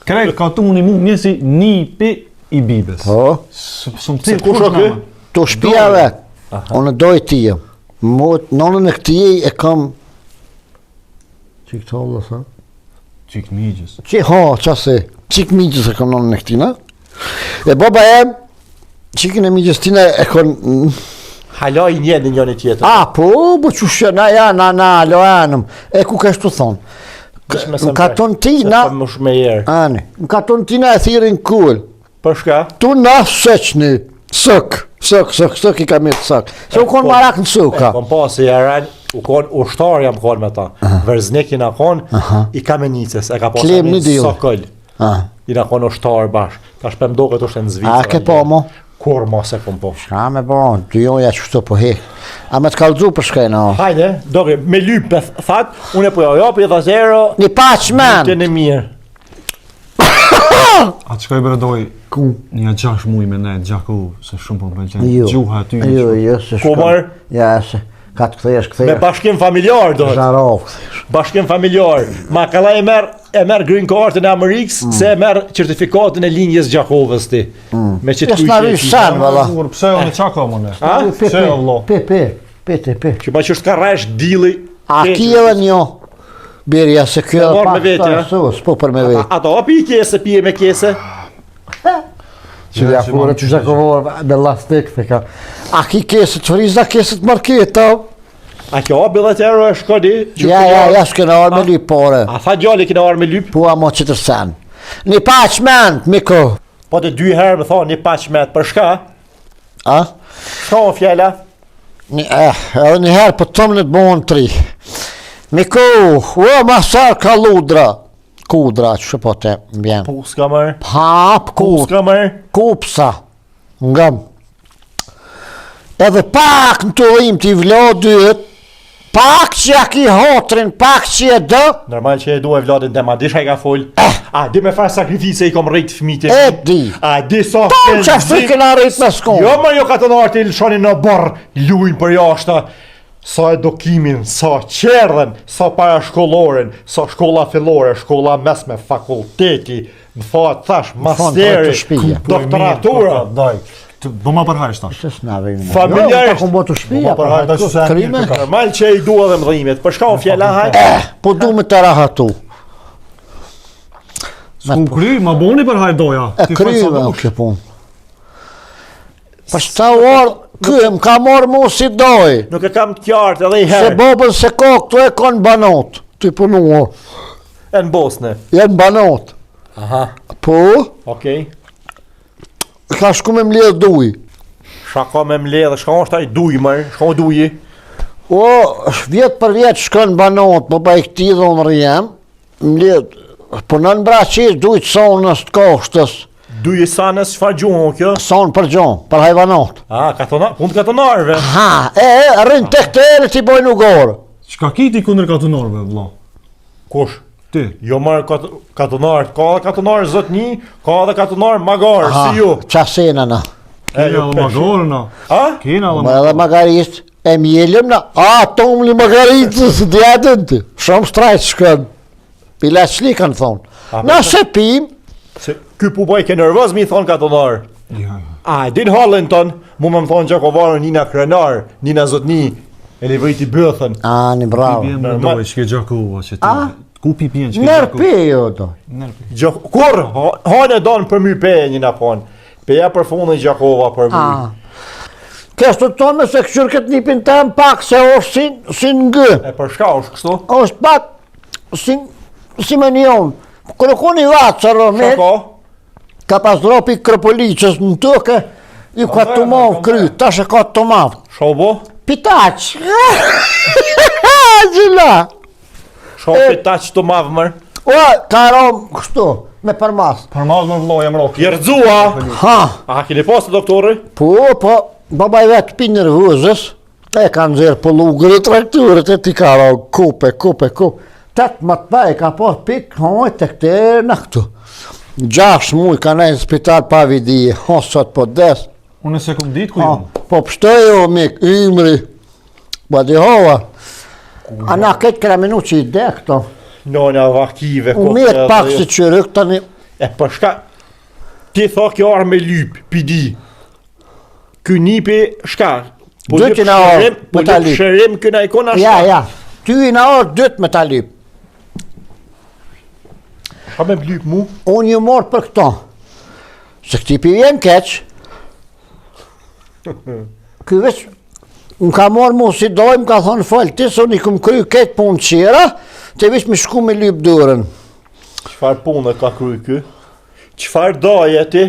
Krejt, ka tu unë i mund njësi një pi i bibes. Po, Sëm Se të kush o kë? të shpia vetë. Unë doj ti jem. Nonën e këtij e kam... Qik të holla, sa? Qik migjës. Që ha, qase, qik migjës e kam nonën e këtina. E baba jem, qikin e migjës tina e kon... Hala i njën në njën e tjetër. A, po që na ja, na, alo anëm. E ku ka shtu thonë? Kish me Në katon tina, Se për më shumë e jerë. ani, në katon tina e thirin kull. Për shka? Tu na sëqni, sëk i kam e të sëk. Se u konë marak në suka. Kom pas e jaren, u konë ushtar jam konë me ta. Verznekin a konë, i kam e njëces. E ka pas Klem një dil. Sokëll. I na konë ushtar bashkë. Ta shpem do këtë është në Zvicra. A, ke po mo? Kur ma se kom po. Shka me bo, ty joja qështu po hek. A me të kalëzu për shkajna o. Hajde, doke, me lyp e thatë, unë e po jo, për dhe zero, Një paq men! të në mirë. A që ka i bredoj Ku? një 6 muj me ne, Gjakov, se shumë po më Jo. pëlqen. Gjuha aty. Jo, se Ku marë? Ja, se, ka të këthesh, Me bashkim familjar, do të. Zharov këthesh. Bashkim familjar. Ma kalla e merë green cardin e Amerikës, se e merë certifikatën e linjes Gjakovës ti. Me që të Jes na rysh san, valla. Pse unë qa ka më ne? A? Pse o vlo? Pe. Që ma që është ka resh dili. A ki edhe njo? Birja, se kjo Se morë me vete, ja? Po për me vete. Ato pi i kese, pije me kese. Që ja kure që zakovorë, me lastik të ka. A ki keset, të frizda keset marketa? A kjo a biletero e shkodi? Ja, s'kena orë me lyp pore. A tha gjalli kina arë me lyp? Po a mo që të sen. Një paq men, miko. Po të 2 herë me thonë një paqmet për shka? A? Shka o fjella? Edhe një herë për tëmë në të bohën 3. Miko, masar ka ludra. Kudra, që shë po të mbjen. Puska mërë? Pap, Puska mërë? kupsa. Ngam. Edhe pak në të dhim t'i vlo dyët. Pak që ja ki hotrin, pak që e dë. Normal që e du e vladin dhe ma di shka i ka full. A di me farë sakrifice i kom rejtë fëmite. E di. A di sa Tonë që ashtu i kena rrit me skon. Jo më jo ka të nartë i lëshoni në borë, lujnë për jashta. Sa edukimin, sa qerdhen, sa para shkolloren, sa shkolla fillore, shkolla mesme, fakulteti, në fatë thash, masteri, të shpija. doktoratura, Daj, do ma përhajsh tash. Që s'nave i Familjarisht. Jo, ta kom bo të shpija. Po, përhajt, tash se e mirë Krime. ka. normal që i dua dhe mëdhimet, për shka o fjella hajt? Po du me të rahatu. S'ku kry, ma boni përhajt doja. E kryve në kë pun. Pas ta orë, këm ka morë mu si doj. Nuk e kam të qartë edhe i Se herë, bobën se ko këtu e konë banot. Ty punu o. e në Bosne. Jenë banot. Aha, Po, okej. ka shku me mledh duj. Shka me mledhe, shka është taj duj mërë, shka o duji? O, vjet për vjet shkën banot, po pa i këti dhe unë rjem. Mledh, po në braqish dujt sonës të koshtës. Duji sanës, çfarë gjuhë o kjo? Sonë për gjonë, për hajvanot. A, punë katonarve. Ha, rrinë të këtë ere t'i bojnë u gorë. Çka kiti kundër katunorëve, vlla? Kush? Ti. Jo marr katonar, ka dhe katonar zotni, ka dhe katonar magar, si ju. Qasena na. Kena dhe magarë na. A? Kena dhe Më edhe magarist. E mjelim na. Tomli magaritës djetën ti. Shumë strajt shkën. Pila qli kanë thonë. Na se pim. Se ky pu baj ke nervoz mi thon katonar. Ja. A, din halën ton, mu më thonë Gjakovarë, Nina Krenar, Nina Zotni, e li vriti bëthën. Ani bravo. Pipjen më Normal. doj, shke Gjakova që ti. Ku pipjen që ke Nërpi jo do. Kur, hane donë për my peje një napon. Peja për fundë i Gjakova për my. Kështu të tonë se këshur këtë nipin të më pak se është si ngë. E për shka është kështu? është pak si me njonë. Kërëkoni vatë që Romet, Shka ka pas dropi Kropolicës në tëke, ju ka të mavë kry, tash e ka të mavë. Shobo? Pitaq! Gjila! Shobo pitaq të mavë mërë? O, ka romë kështu, me përmas. Për mazë më vloj, jam rokë. Jerdzua! Ha! A keni postë doktori? Po, babaj vetë pi nervuzës, e kanë zirë për lugër e trakturët e ti ka romë, kupe. 8 më të pa e ka pas pikë, hoj të këte në këtu. 6 muj ka nejnë spital pa vidi, sot po des. Unë se kum ditë ku jam. Po pështoj o mik, imri, badi hova. Ana këtë këra minu që i dhe këto. Nona vakive. U mirë pak si qërëk tani. E për shka, ti tha kjo arë me lyp, pidi. Ky nipi shka? Po Dytë lyp na orë, shërim, po me ta lyp lyp. shërim këna ikona shka? Ja. Ty i na orë 2 me ta lyp. Ka me lyp mu? Unë ju morë për këto. Se këti pi vjen keq. Ky veç, më ka morë mu si dojmë, ka thonë falë ti, se unë i këm kry keq punë qira, të veç me shku me lyp durën. Qfar punë ka kry ky? Qfar doje ti?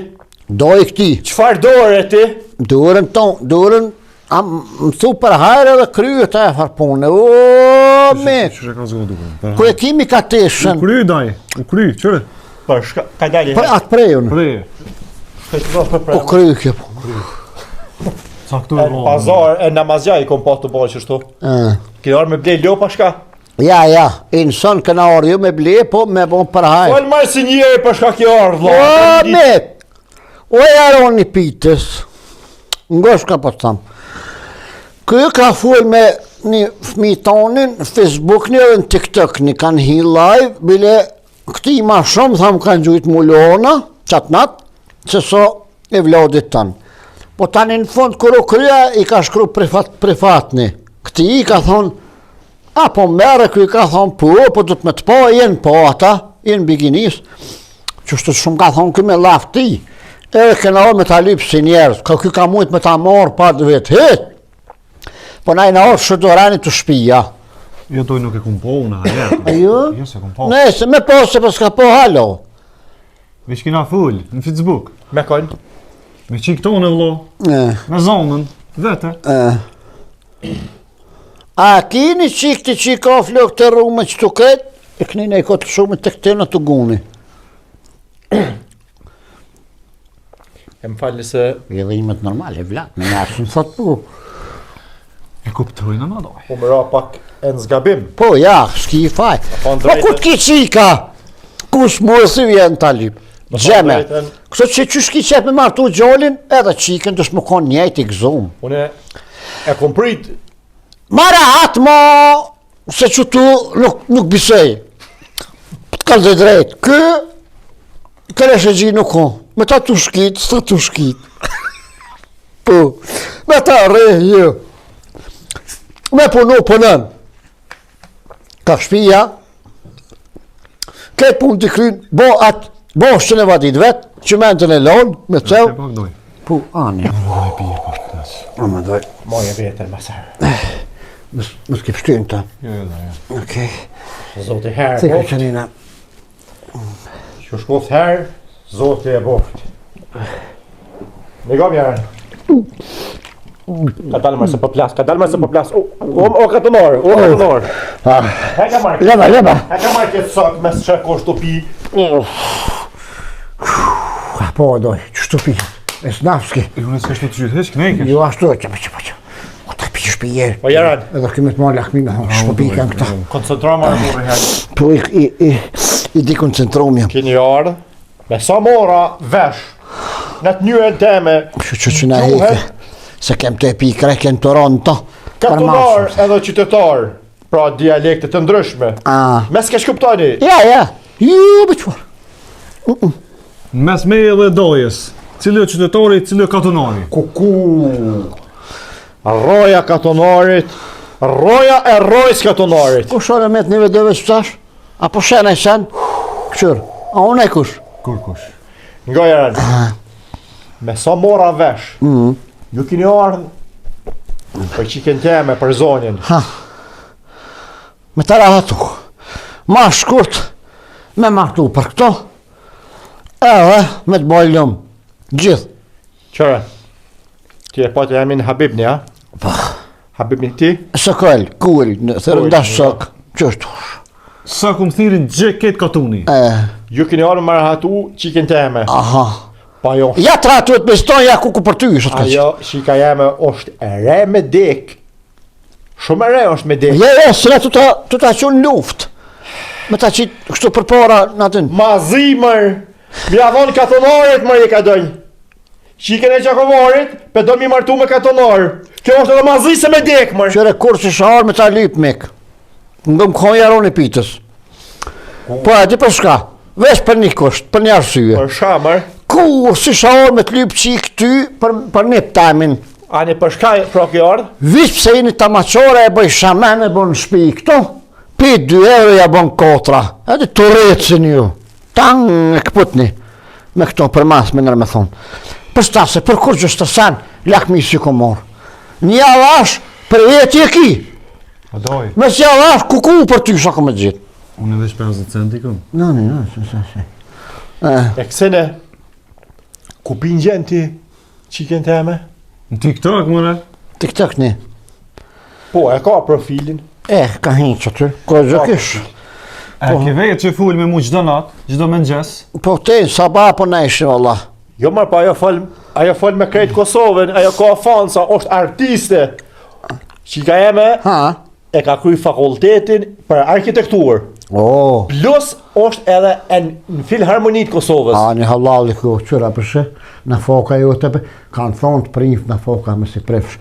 Doj këti. Qfar dore ti? Durën tonë, durën, më thu për hajrë edhe kryet e farpune. O, me, Që ka zgo duke. ku e kimi ka të U shën. kry, daj. U kry, qëre. Për shka, ka dali Për atë prejun, Preje. o kry kjo punë. Sa këtu e vloj. Pazar e namazja i kom pa të bërë qështu. Kini arë me blej lo pa shka? Ja, inëson këna orë ju me ble, po me bon për hajrë. Falë marë si njeri për shka kjo arë, O, vla. me, o e aron një pitës, ngosh ka po të thamë. Kjo ka full me një fmi tonin, Facebook një dhe në TikTok një kanë hi live, bile këti ma shumë, thamë kanë gjujtë mullona, qatë natë, se so e vlodit tanë. Po tani në fund kërë u krya, i ka shkru prifatni. Këti i ka thonë, a po mere, kjo i ka thonë, po du të me të po, jenë po ata, jenë biginis. Qështu shumë ka thonë, kjo me lafti. E këna orë me ta lypë si njerës, ka kjo ka mujtë me ta morë pa dhe vetë, hetë. Po na i na orë shëdorani të shpija. Jo, toj nuk e kum po, unë hajet. Jo? Jo, se kum po. Ne, se me po se s'ka po halo. Veç kina full, në Facebook. Me kënë? Me qik tonë vlo. Me zonën, vete. A kini qik të qik ka flok të rrume që të këtë, e këni ne i kotë shumë të këtë në të guni. E më falë se... E dhe imet normale, vlak, me nashë në thot po. E kuptojnë në doj. Po më ra pak e në zgabim. Po, ja, s'ki i faj. thonë Po, ku t'ki qika? Kush mërë si vjen të lyp? thonë Gjeme. drejten. Këso që që shki qep me martu gjolin, edhe qikën dësh më konë njejt i gëzum. Une e kom prit... Mara atë ma, se që tu nuk bisej. Të kalë dhe drejt. Kërë e gji nuk o. Me ta të shkit, së të shkit. Po, me ta re, jo. Me punu punën. Ka shpija. Këtë punë t'i krynë, bo shqën e vadit vetë, që mentën e lonë, me E cëv. pak doj. Po, ani. Doj pije pak të nësë. A më doj. Moje vetër më sërë. Më s'ki pështynë ta. Jo, doj. Okej. Zotë i herë, Cikë boft. qënina. Që shkoth herë, zotë i e boft. Në gom jarën. Ka dalë mërë se për plas, O, katonar. Heka marrë. Leba. Heka marrë këtë sakë me së qërë kështë të pi. Po, doj, qështu pi. E snafski. I unë s'ka shtu të gjithë heq, knejke. Jo, ashtu, që. O, ta pi shpijer. Po jarën. Edhe këmet ma lakmina, shpo pi kanë këta. Koncentra marrë mërë herë. Po i dekoncentrum jam. Kini ardhë, me sa mora vesh, në të njërën teme, Që na heke. Se kem të epikre, kem Toronto. katonar edhe qytetar, pra dialekte të ndryshme. Mes ke shkuptoni? Ja. Ju, bëqvar. Mes me dhe dojes, cili o qytetari, cili o katonari. Kuku. Roja katonarit, roja e rojës katonarit. Po shore me të një vedeve që tash? Apo shena i sen? Këshur. A unë e kush? Kush. Nga jeren, me sa mora vesh, ju kini ardhë për qiken teme, për zonjen. Me të rahatu. Ma shkurt me martu për këto. Edhe me të bojlum. Gjithë. Qëre, ti e pati jamin Habibni, a? Habibni ti? Sëkëll, kull, në thërëndash sëk. Qështu. Sa kum thirin gjeket katuni. Ju kini ardhë me rahatu qiken teme. Aha. Pa jo, Ja të ratu e të beston, ja ku për ty, sot ka që. ajo shika jeme është e re me dek. Shumë e re është me dek. Se ne të ta qënë luft. Me ta qitë kështu për para në atën. Ma zimër, mi avon katonarit më i ka dojnë. Qiken e qakovarit, pe do mi martu me katonar. Kjo është edhe ma zi se me dek mër. Qëre kur që shaharë me ta lip mek. Nga më kohë jaron e pitës. Po e di për shka. Vesh për një kusht, për një arsye. Për shamër, Kur si shaharë me të lip qik ty për një pëtamin. ani për shkaj pro kjo ardhë, Vish pse jeni ta maqore e bëj shamen e bën shpi këto. Pi 2 euro ja bën kotra. Edhe të recin ju. Tang e këputni. Me këto për mas me nërë me thonë. Për stase, për kur gjështë të sen, lakmi si ko morë. Një avash për veti e ki. A doj. Me si avash kuku për ty shako me gjithë. Unë edhe 50 centi këm. No. e kësene, ku bin gjen ti qiken teme? Në TikTok, mëre. TikTok një. Po, e ka profilin. Ka hinë që ty. Ko e gjëkish. E ke vetë që full me mu gjdo natë, gjdo mëngjes. Po te, sabah po në ishë, valla. Jo marë, pa ajo fol me krejt Kosovën, ajo ka fansa, është artiste. Qika jeme, Ha? e ka kry fakultetin për arkitekturë. Plus, është edhe në Filharmonit Kosovës. Një halali ku qëra përshë, në foka ju të për, kanë thonë të prif në foka me si prefsh.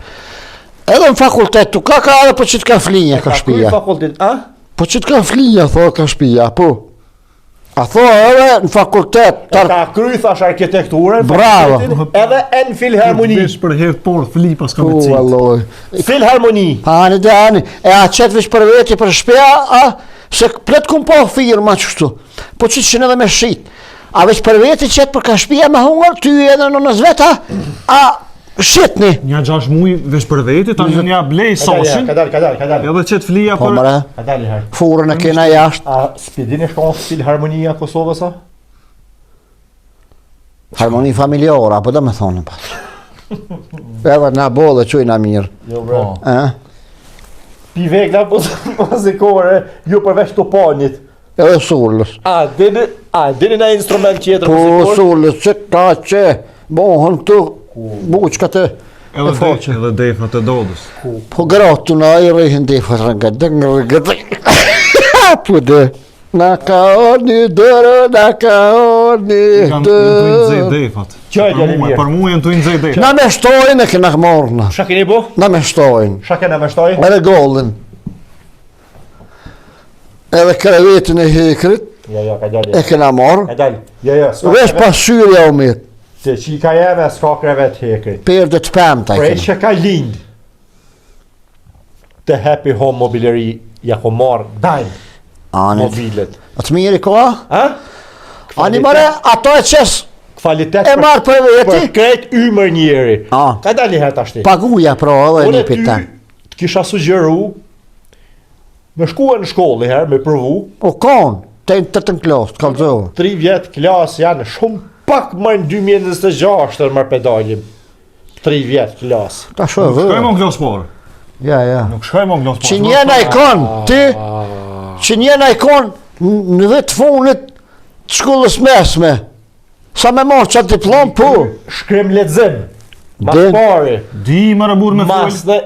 Edhe në fakultet tu ka edhe po që të ka flinja ka Ka kry shpia. fakultet, a? Po që të ka flinja, thua ka shpia, po. A thua edhe në fakultet, E ka kry thash arkitekturën, Bravo. fakultetin, edhe në Filharmoni. Vesh për herë porë, flipa s'ka me po, citë. alloj. Filharmoni. Hani dhe hani, e a qëtë veç për veti për shpia, se plet kum po firma qështu. Po që që në dhe me shqit. A veç për veti qëtë për ka shpia me hungër, ty edhe në nëzveta, shqitni. Nja 6 muj vesh për veti, ta nja blej sashin. Ka dal. Edhe qëtë flija Po për... mëre, Ka dal herë. furën e kena jashtë. A spidin e shkon Filharmonia Kosovës, a? Harmoni familjore, apo da me thonë pas. Edhe na bolle qujna mirë. Jo, bro. Eh? Pi vegla muzikore, ju përveç të panit. Edhe sullës. A dini na instrument tjetër Po muzikor? sullës, që ka që, bohën të, buqka të. Edhe defa të dodës. Po gratu na i rejën dhe fërën Po dhe. Na ka orni dërë, na ka orni Janë të indzej dërë. defat. Qaj djali mirë. Për mu janë të indzej defat. Na me shtojnë e kena morna. Ша keni bu? Na me shtojnë. Ša kena me shtoj? Edhe gollin. Edhe krevetin e hekrit, Jo, ka dal. e kena morë. E dal. Jo, Vesh pas syrja u mitë. Se qika jeme s'ka krevet hekri. Perë të pëmta e Prej kena. që ka lind të Happy Home Mobileri ja ko marë dajnë Ani, mobilet. atë mirë i koha? A? Ani mare, ato e qes Kvalitet e marë për për veti. krejt ymër njeri. A. Ka dali herë tashti. Paguja pro edhe Unë një ty pitan. të kisha sugjeru me shkua në shkollë herë, me provu. O konë, të të nklost, kalzohë. 3 vjetë klas janë shumë pak më në 2026 të mërë pedalim. 3 vjetë klas. Ta shë Shkoj vë. më nglos porë. Ja. Nuk shkoj më nglos porë. Që njena i konë, ty, që njena i konë në vetë funit të shkollës mesme. Sa me morë qatë diplom, po. Shkrem lexim. Mas Den. pari. Di më rëbur me Mas full. dhe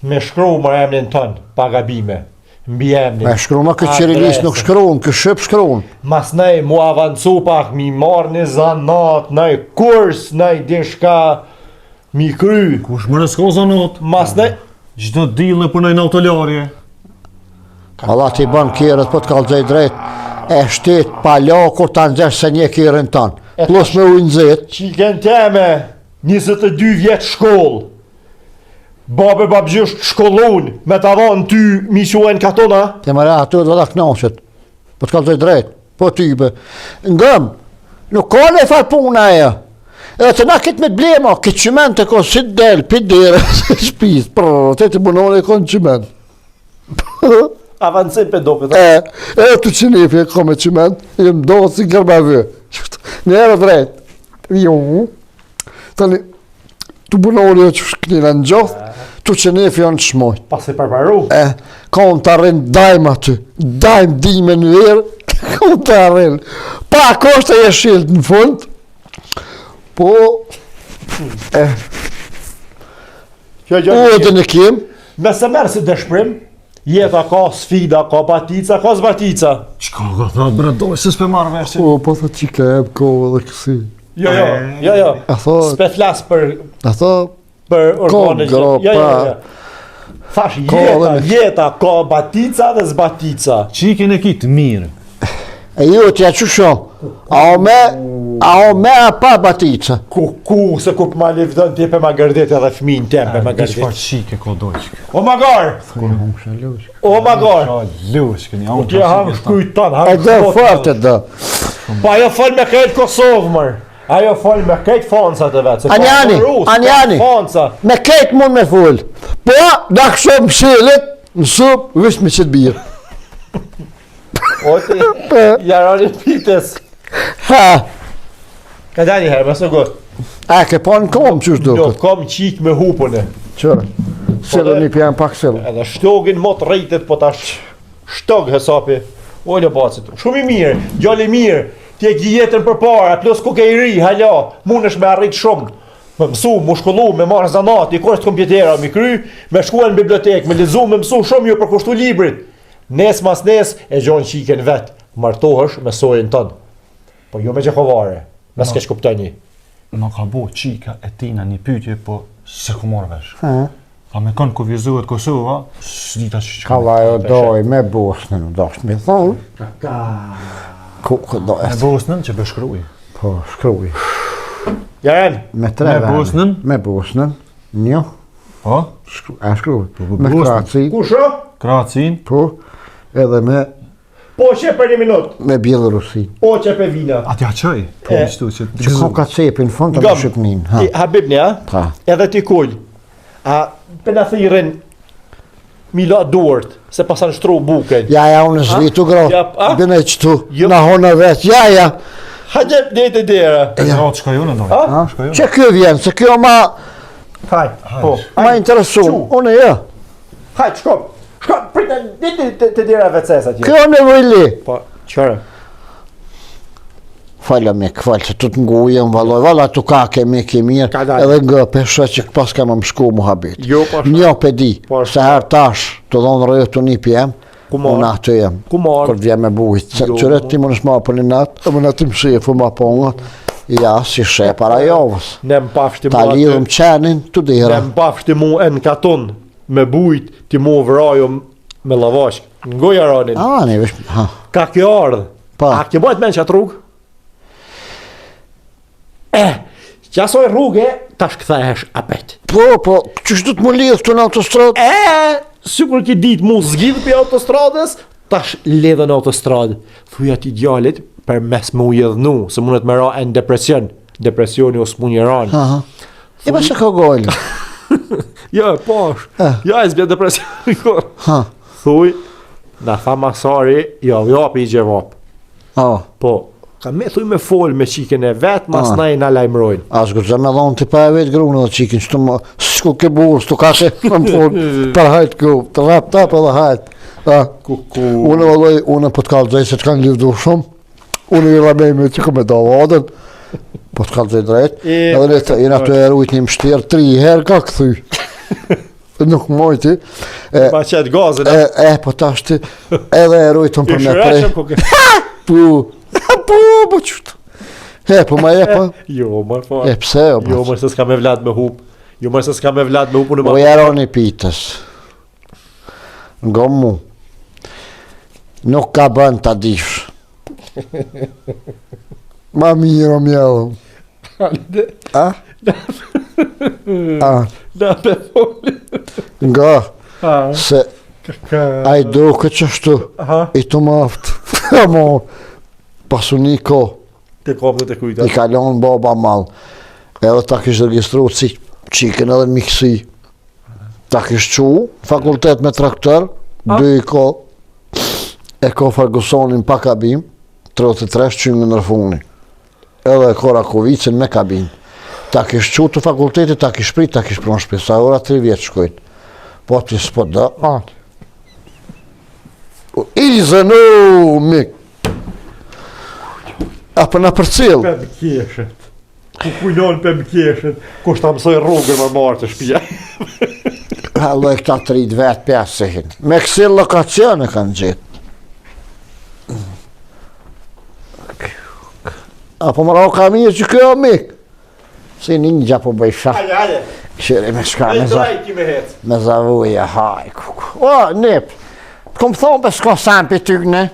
me shkru më emnin tënë, pa gabime. Mbi emnin. Me shkru ma këtë qirilis nuk shkruun, kë shëp shkruun. Mas nej mu avancu pak, mi marrë një zanat, nej kurs, nej dishka, mi kry. Kush më rësko zanot? Mas nej, Gjdo dillë për nëjnë autolarje. Allah t'i ban kjerët po t'kallëzaj drejt, e shtet palakur t'a nxesh se një kjerën tanë. Plus me ujnë zet. qiken teme, 22 vjetë shkollë. Babe babgjysht shkollun, me të avanë ty mishuen katona. Te më ra aty dhe da knaqet. Po t'kallëzaj drejt, po tybe. Ngëm, nuk ka le fal puna e. Edhe të na këtë me t'blema, këtë qiment e ko si t'del, pi dire, shpis, te të bunore e ko në qiment. Avancim për doket. E të qinifi e ko me qiment, e më do si gërba vë. Njerë drejt. Jo, tani, të bunore e që shknira në gjoth, të qinifi janë të shmojt. Pas e përparu. Ka unë të arren dajmë aty, dajmë dime në verë, ka unë të arren. Pa koshtë e jeshilt në fund, po, Kjo u gjë. edhe në kim, Me se merë si dëshprim, jeta ka sfida, ka batica, ka zbatica. Qka ka thot bradoj, se s'pe marrë vesh që... po thë qika e bëko edhe kësi. Jo. A thot, S'pe flas për organe Kom, gropa. Thash, Ka edhe jeta ka batica dhe zbatica. Qikin e kitë mirë. e ju t'ja që shumë, a o me a pa batica. Se ku ma livdon t'i pe ma gërdet edhe fmin tem pe ma Qfar gërdet. qike ka dojqë. O magar! O magar! Lushkë, një U t'ja ham shkujt ton, E dhe farte dhe. Pa ajo fol me krejt Kosovë, mër. Ajo fol me krejt foncat e vetë. Anjani, Fonca. me ketë mund me full. Po, da kësho më shilet, në supë, vish me qëtë birë. O ti, jarani pites. Ha, Ka dani herë, mësë gërë. ke pa në kom qështë do Jo, këtë. kom qik me hupune. Qërë, sëllë një pjanë pak sëllë. Edhe shtogin mot rejtet, po tash shtog hesapi. Ojle bacit. Shumë i mirë, gjalli mirë. Ti e ki jetën për para, plus ku ke i ri, hala, mund është me arrit shumë. Me mësu, mu shkollu, me marrë zanat, i kërës të kompjutera, mi kry, me shkuar në bibliotek, me lizu, me mësu shumë ju për kushtu librit. Nes mas nes, e gjonë qiken vetë, martohësh me sojën tënë. Po jo me gjekovare, me s'kesh kuptoni. Në ka bo qika e tina një pytje, po se ku marrë vesh. Ha, A me kënë ku vizohet Kosova, s'dita që ka vajo doj me Bosnën, do është me thonë. Ku do Me është, Bosnën që bëshkruj. po shkruj. Jaren, Me tre Me vene. Bosnën? Me Bosnën, një, Po? shkruj. po Me Bosnën. Kroaci, kusho? Kracin. po, edhe Po që për një minut, me Bielorusi. po që për vina. Atja qaj? Po, E. qëtu që... Që ka ka cepin fond të në Shqipnin. Ha, Ti Habibni, a? ha. Edhe ti kull. A për në thirin mila duart, se pasan shtru buken. Ja, unë zvitu gro, Ja, a? bëne qëtu, Jo. na hona vetë, ja. Hajde dhejtë dera. E ja, qka ju në dojë? A? Qka ju? Që kjo vjen, se kjo ma Po, interesu, unë jo. hajde, shkop. Shkop, pritë, dhejtë të dera veces atje. Kjo nevojli. Po, qërë. Falja me këfalë, se të të ngujem, valoj, vala të ka kemi mirë, Ka dalë. edhe nga pesha që pas ka më shku muhabit. Jo, po shkop. Një pedi, Po, se her tash, të dhonë rëjë të një pjem, Ku marr? unë atë jem, Ku marr? kur vjen me bujt, se Jo, qëret ti më nëshma për një natë, më në ti më shefu ma pongat, ja, si she para javës. Ne më pafshti mu Ta lidhëm qenin, të Ne dira. më pafshti mu në katon, me bujt, ti mu vraju me lavashk. Ngoj aranin. A, ne vesh, ha. Ka kjo ardhë. Pa. A ke bojt men qatë rrugë? Qasoj rrugë, tash këthehesh apet. Po, qësh du të më lidhë këtu në autostradë? Sikur ki ditë mu zgjidh për autostradës, tash ledhen autostradë. Thuja ti djallit, për mes më ujedhnu, se mundet me ra në depresion. Depresioni o s'mun një ranë. Aha. E pa se ka gojlë. Ja, posh. Ja, e zbja depresioni. Ha, Thuj, na tha masari, japi i gjevap. a. Po, ka me thuj me fol me qiken e vetë, mas Ah. na i na lajmërojnë. A s'gëzë me dhonë të pa e vetë grunë dhe qikin, që të më, s'ku ke burë, s'tu ka se më më folë, për hajtë ku, të rap tap edhe hajtë. Unë vëlloj, unë po t'kallë drejtë se t'kanë livdu shumë, unë i rabej me që me davadën, po t'kallë drejtë drejtë, edhe ne të jena të erujt një mështirë, 3 herë ka këthy. nuk mojti. Ma qetë gazin, Po tash ti edhe e rujtëm për me prej. Po qëtë. Po ma e pa. Jo, marë farë. Pse o Jo, marë se s'ka me vlad me hup. Jo, marë se s'ka me vlad me hup. Po jaroni pitës. Ngo mu. Nuk ka bën të dish. Ma mirë o mjellëm. A? Da pe foli. Nga. Se a i duke qështu. I të maftë. Mo. Pasuni ko. Te kopët e kujta. I kalon baba mal. Edhe ta kishtë registru si qikën edhe në mikësi. Ta kishtë qu, fakultet me traktor, 2 i ko. E ko Fergusonin pa kabin, 33 qyngë në rëfuni. Edhe e ko Rakovicin me kabin. Ta kishtë qu të fakultetit, ta kishtë prit, ta kishtë pronë shpisa. Sa ora 3 vjetë shkojnë. Po t'i s'po da. Izën u mik. Apo në përcil. Pem kjeshet. Ku kujnon pem kjeshet. Kush ta mësoj rrugën më marë të shpia. Hallo e këta 3 vetë pjasihin. Me kësi lokacione kanë gjithë. Apo më rao ka mirë që kjo mik. Si ninja po bëj shah. Aje. Këshiri me shka Aje drajki me hec. me zavuja haj. O, nip. Kom thonë për s'ko sampi ty ne.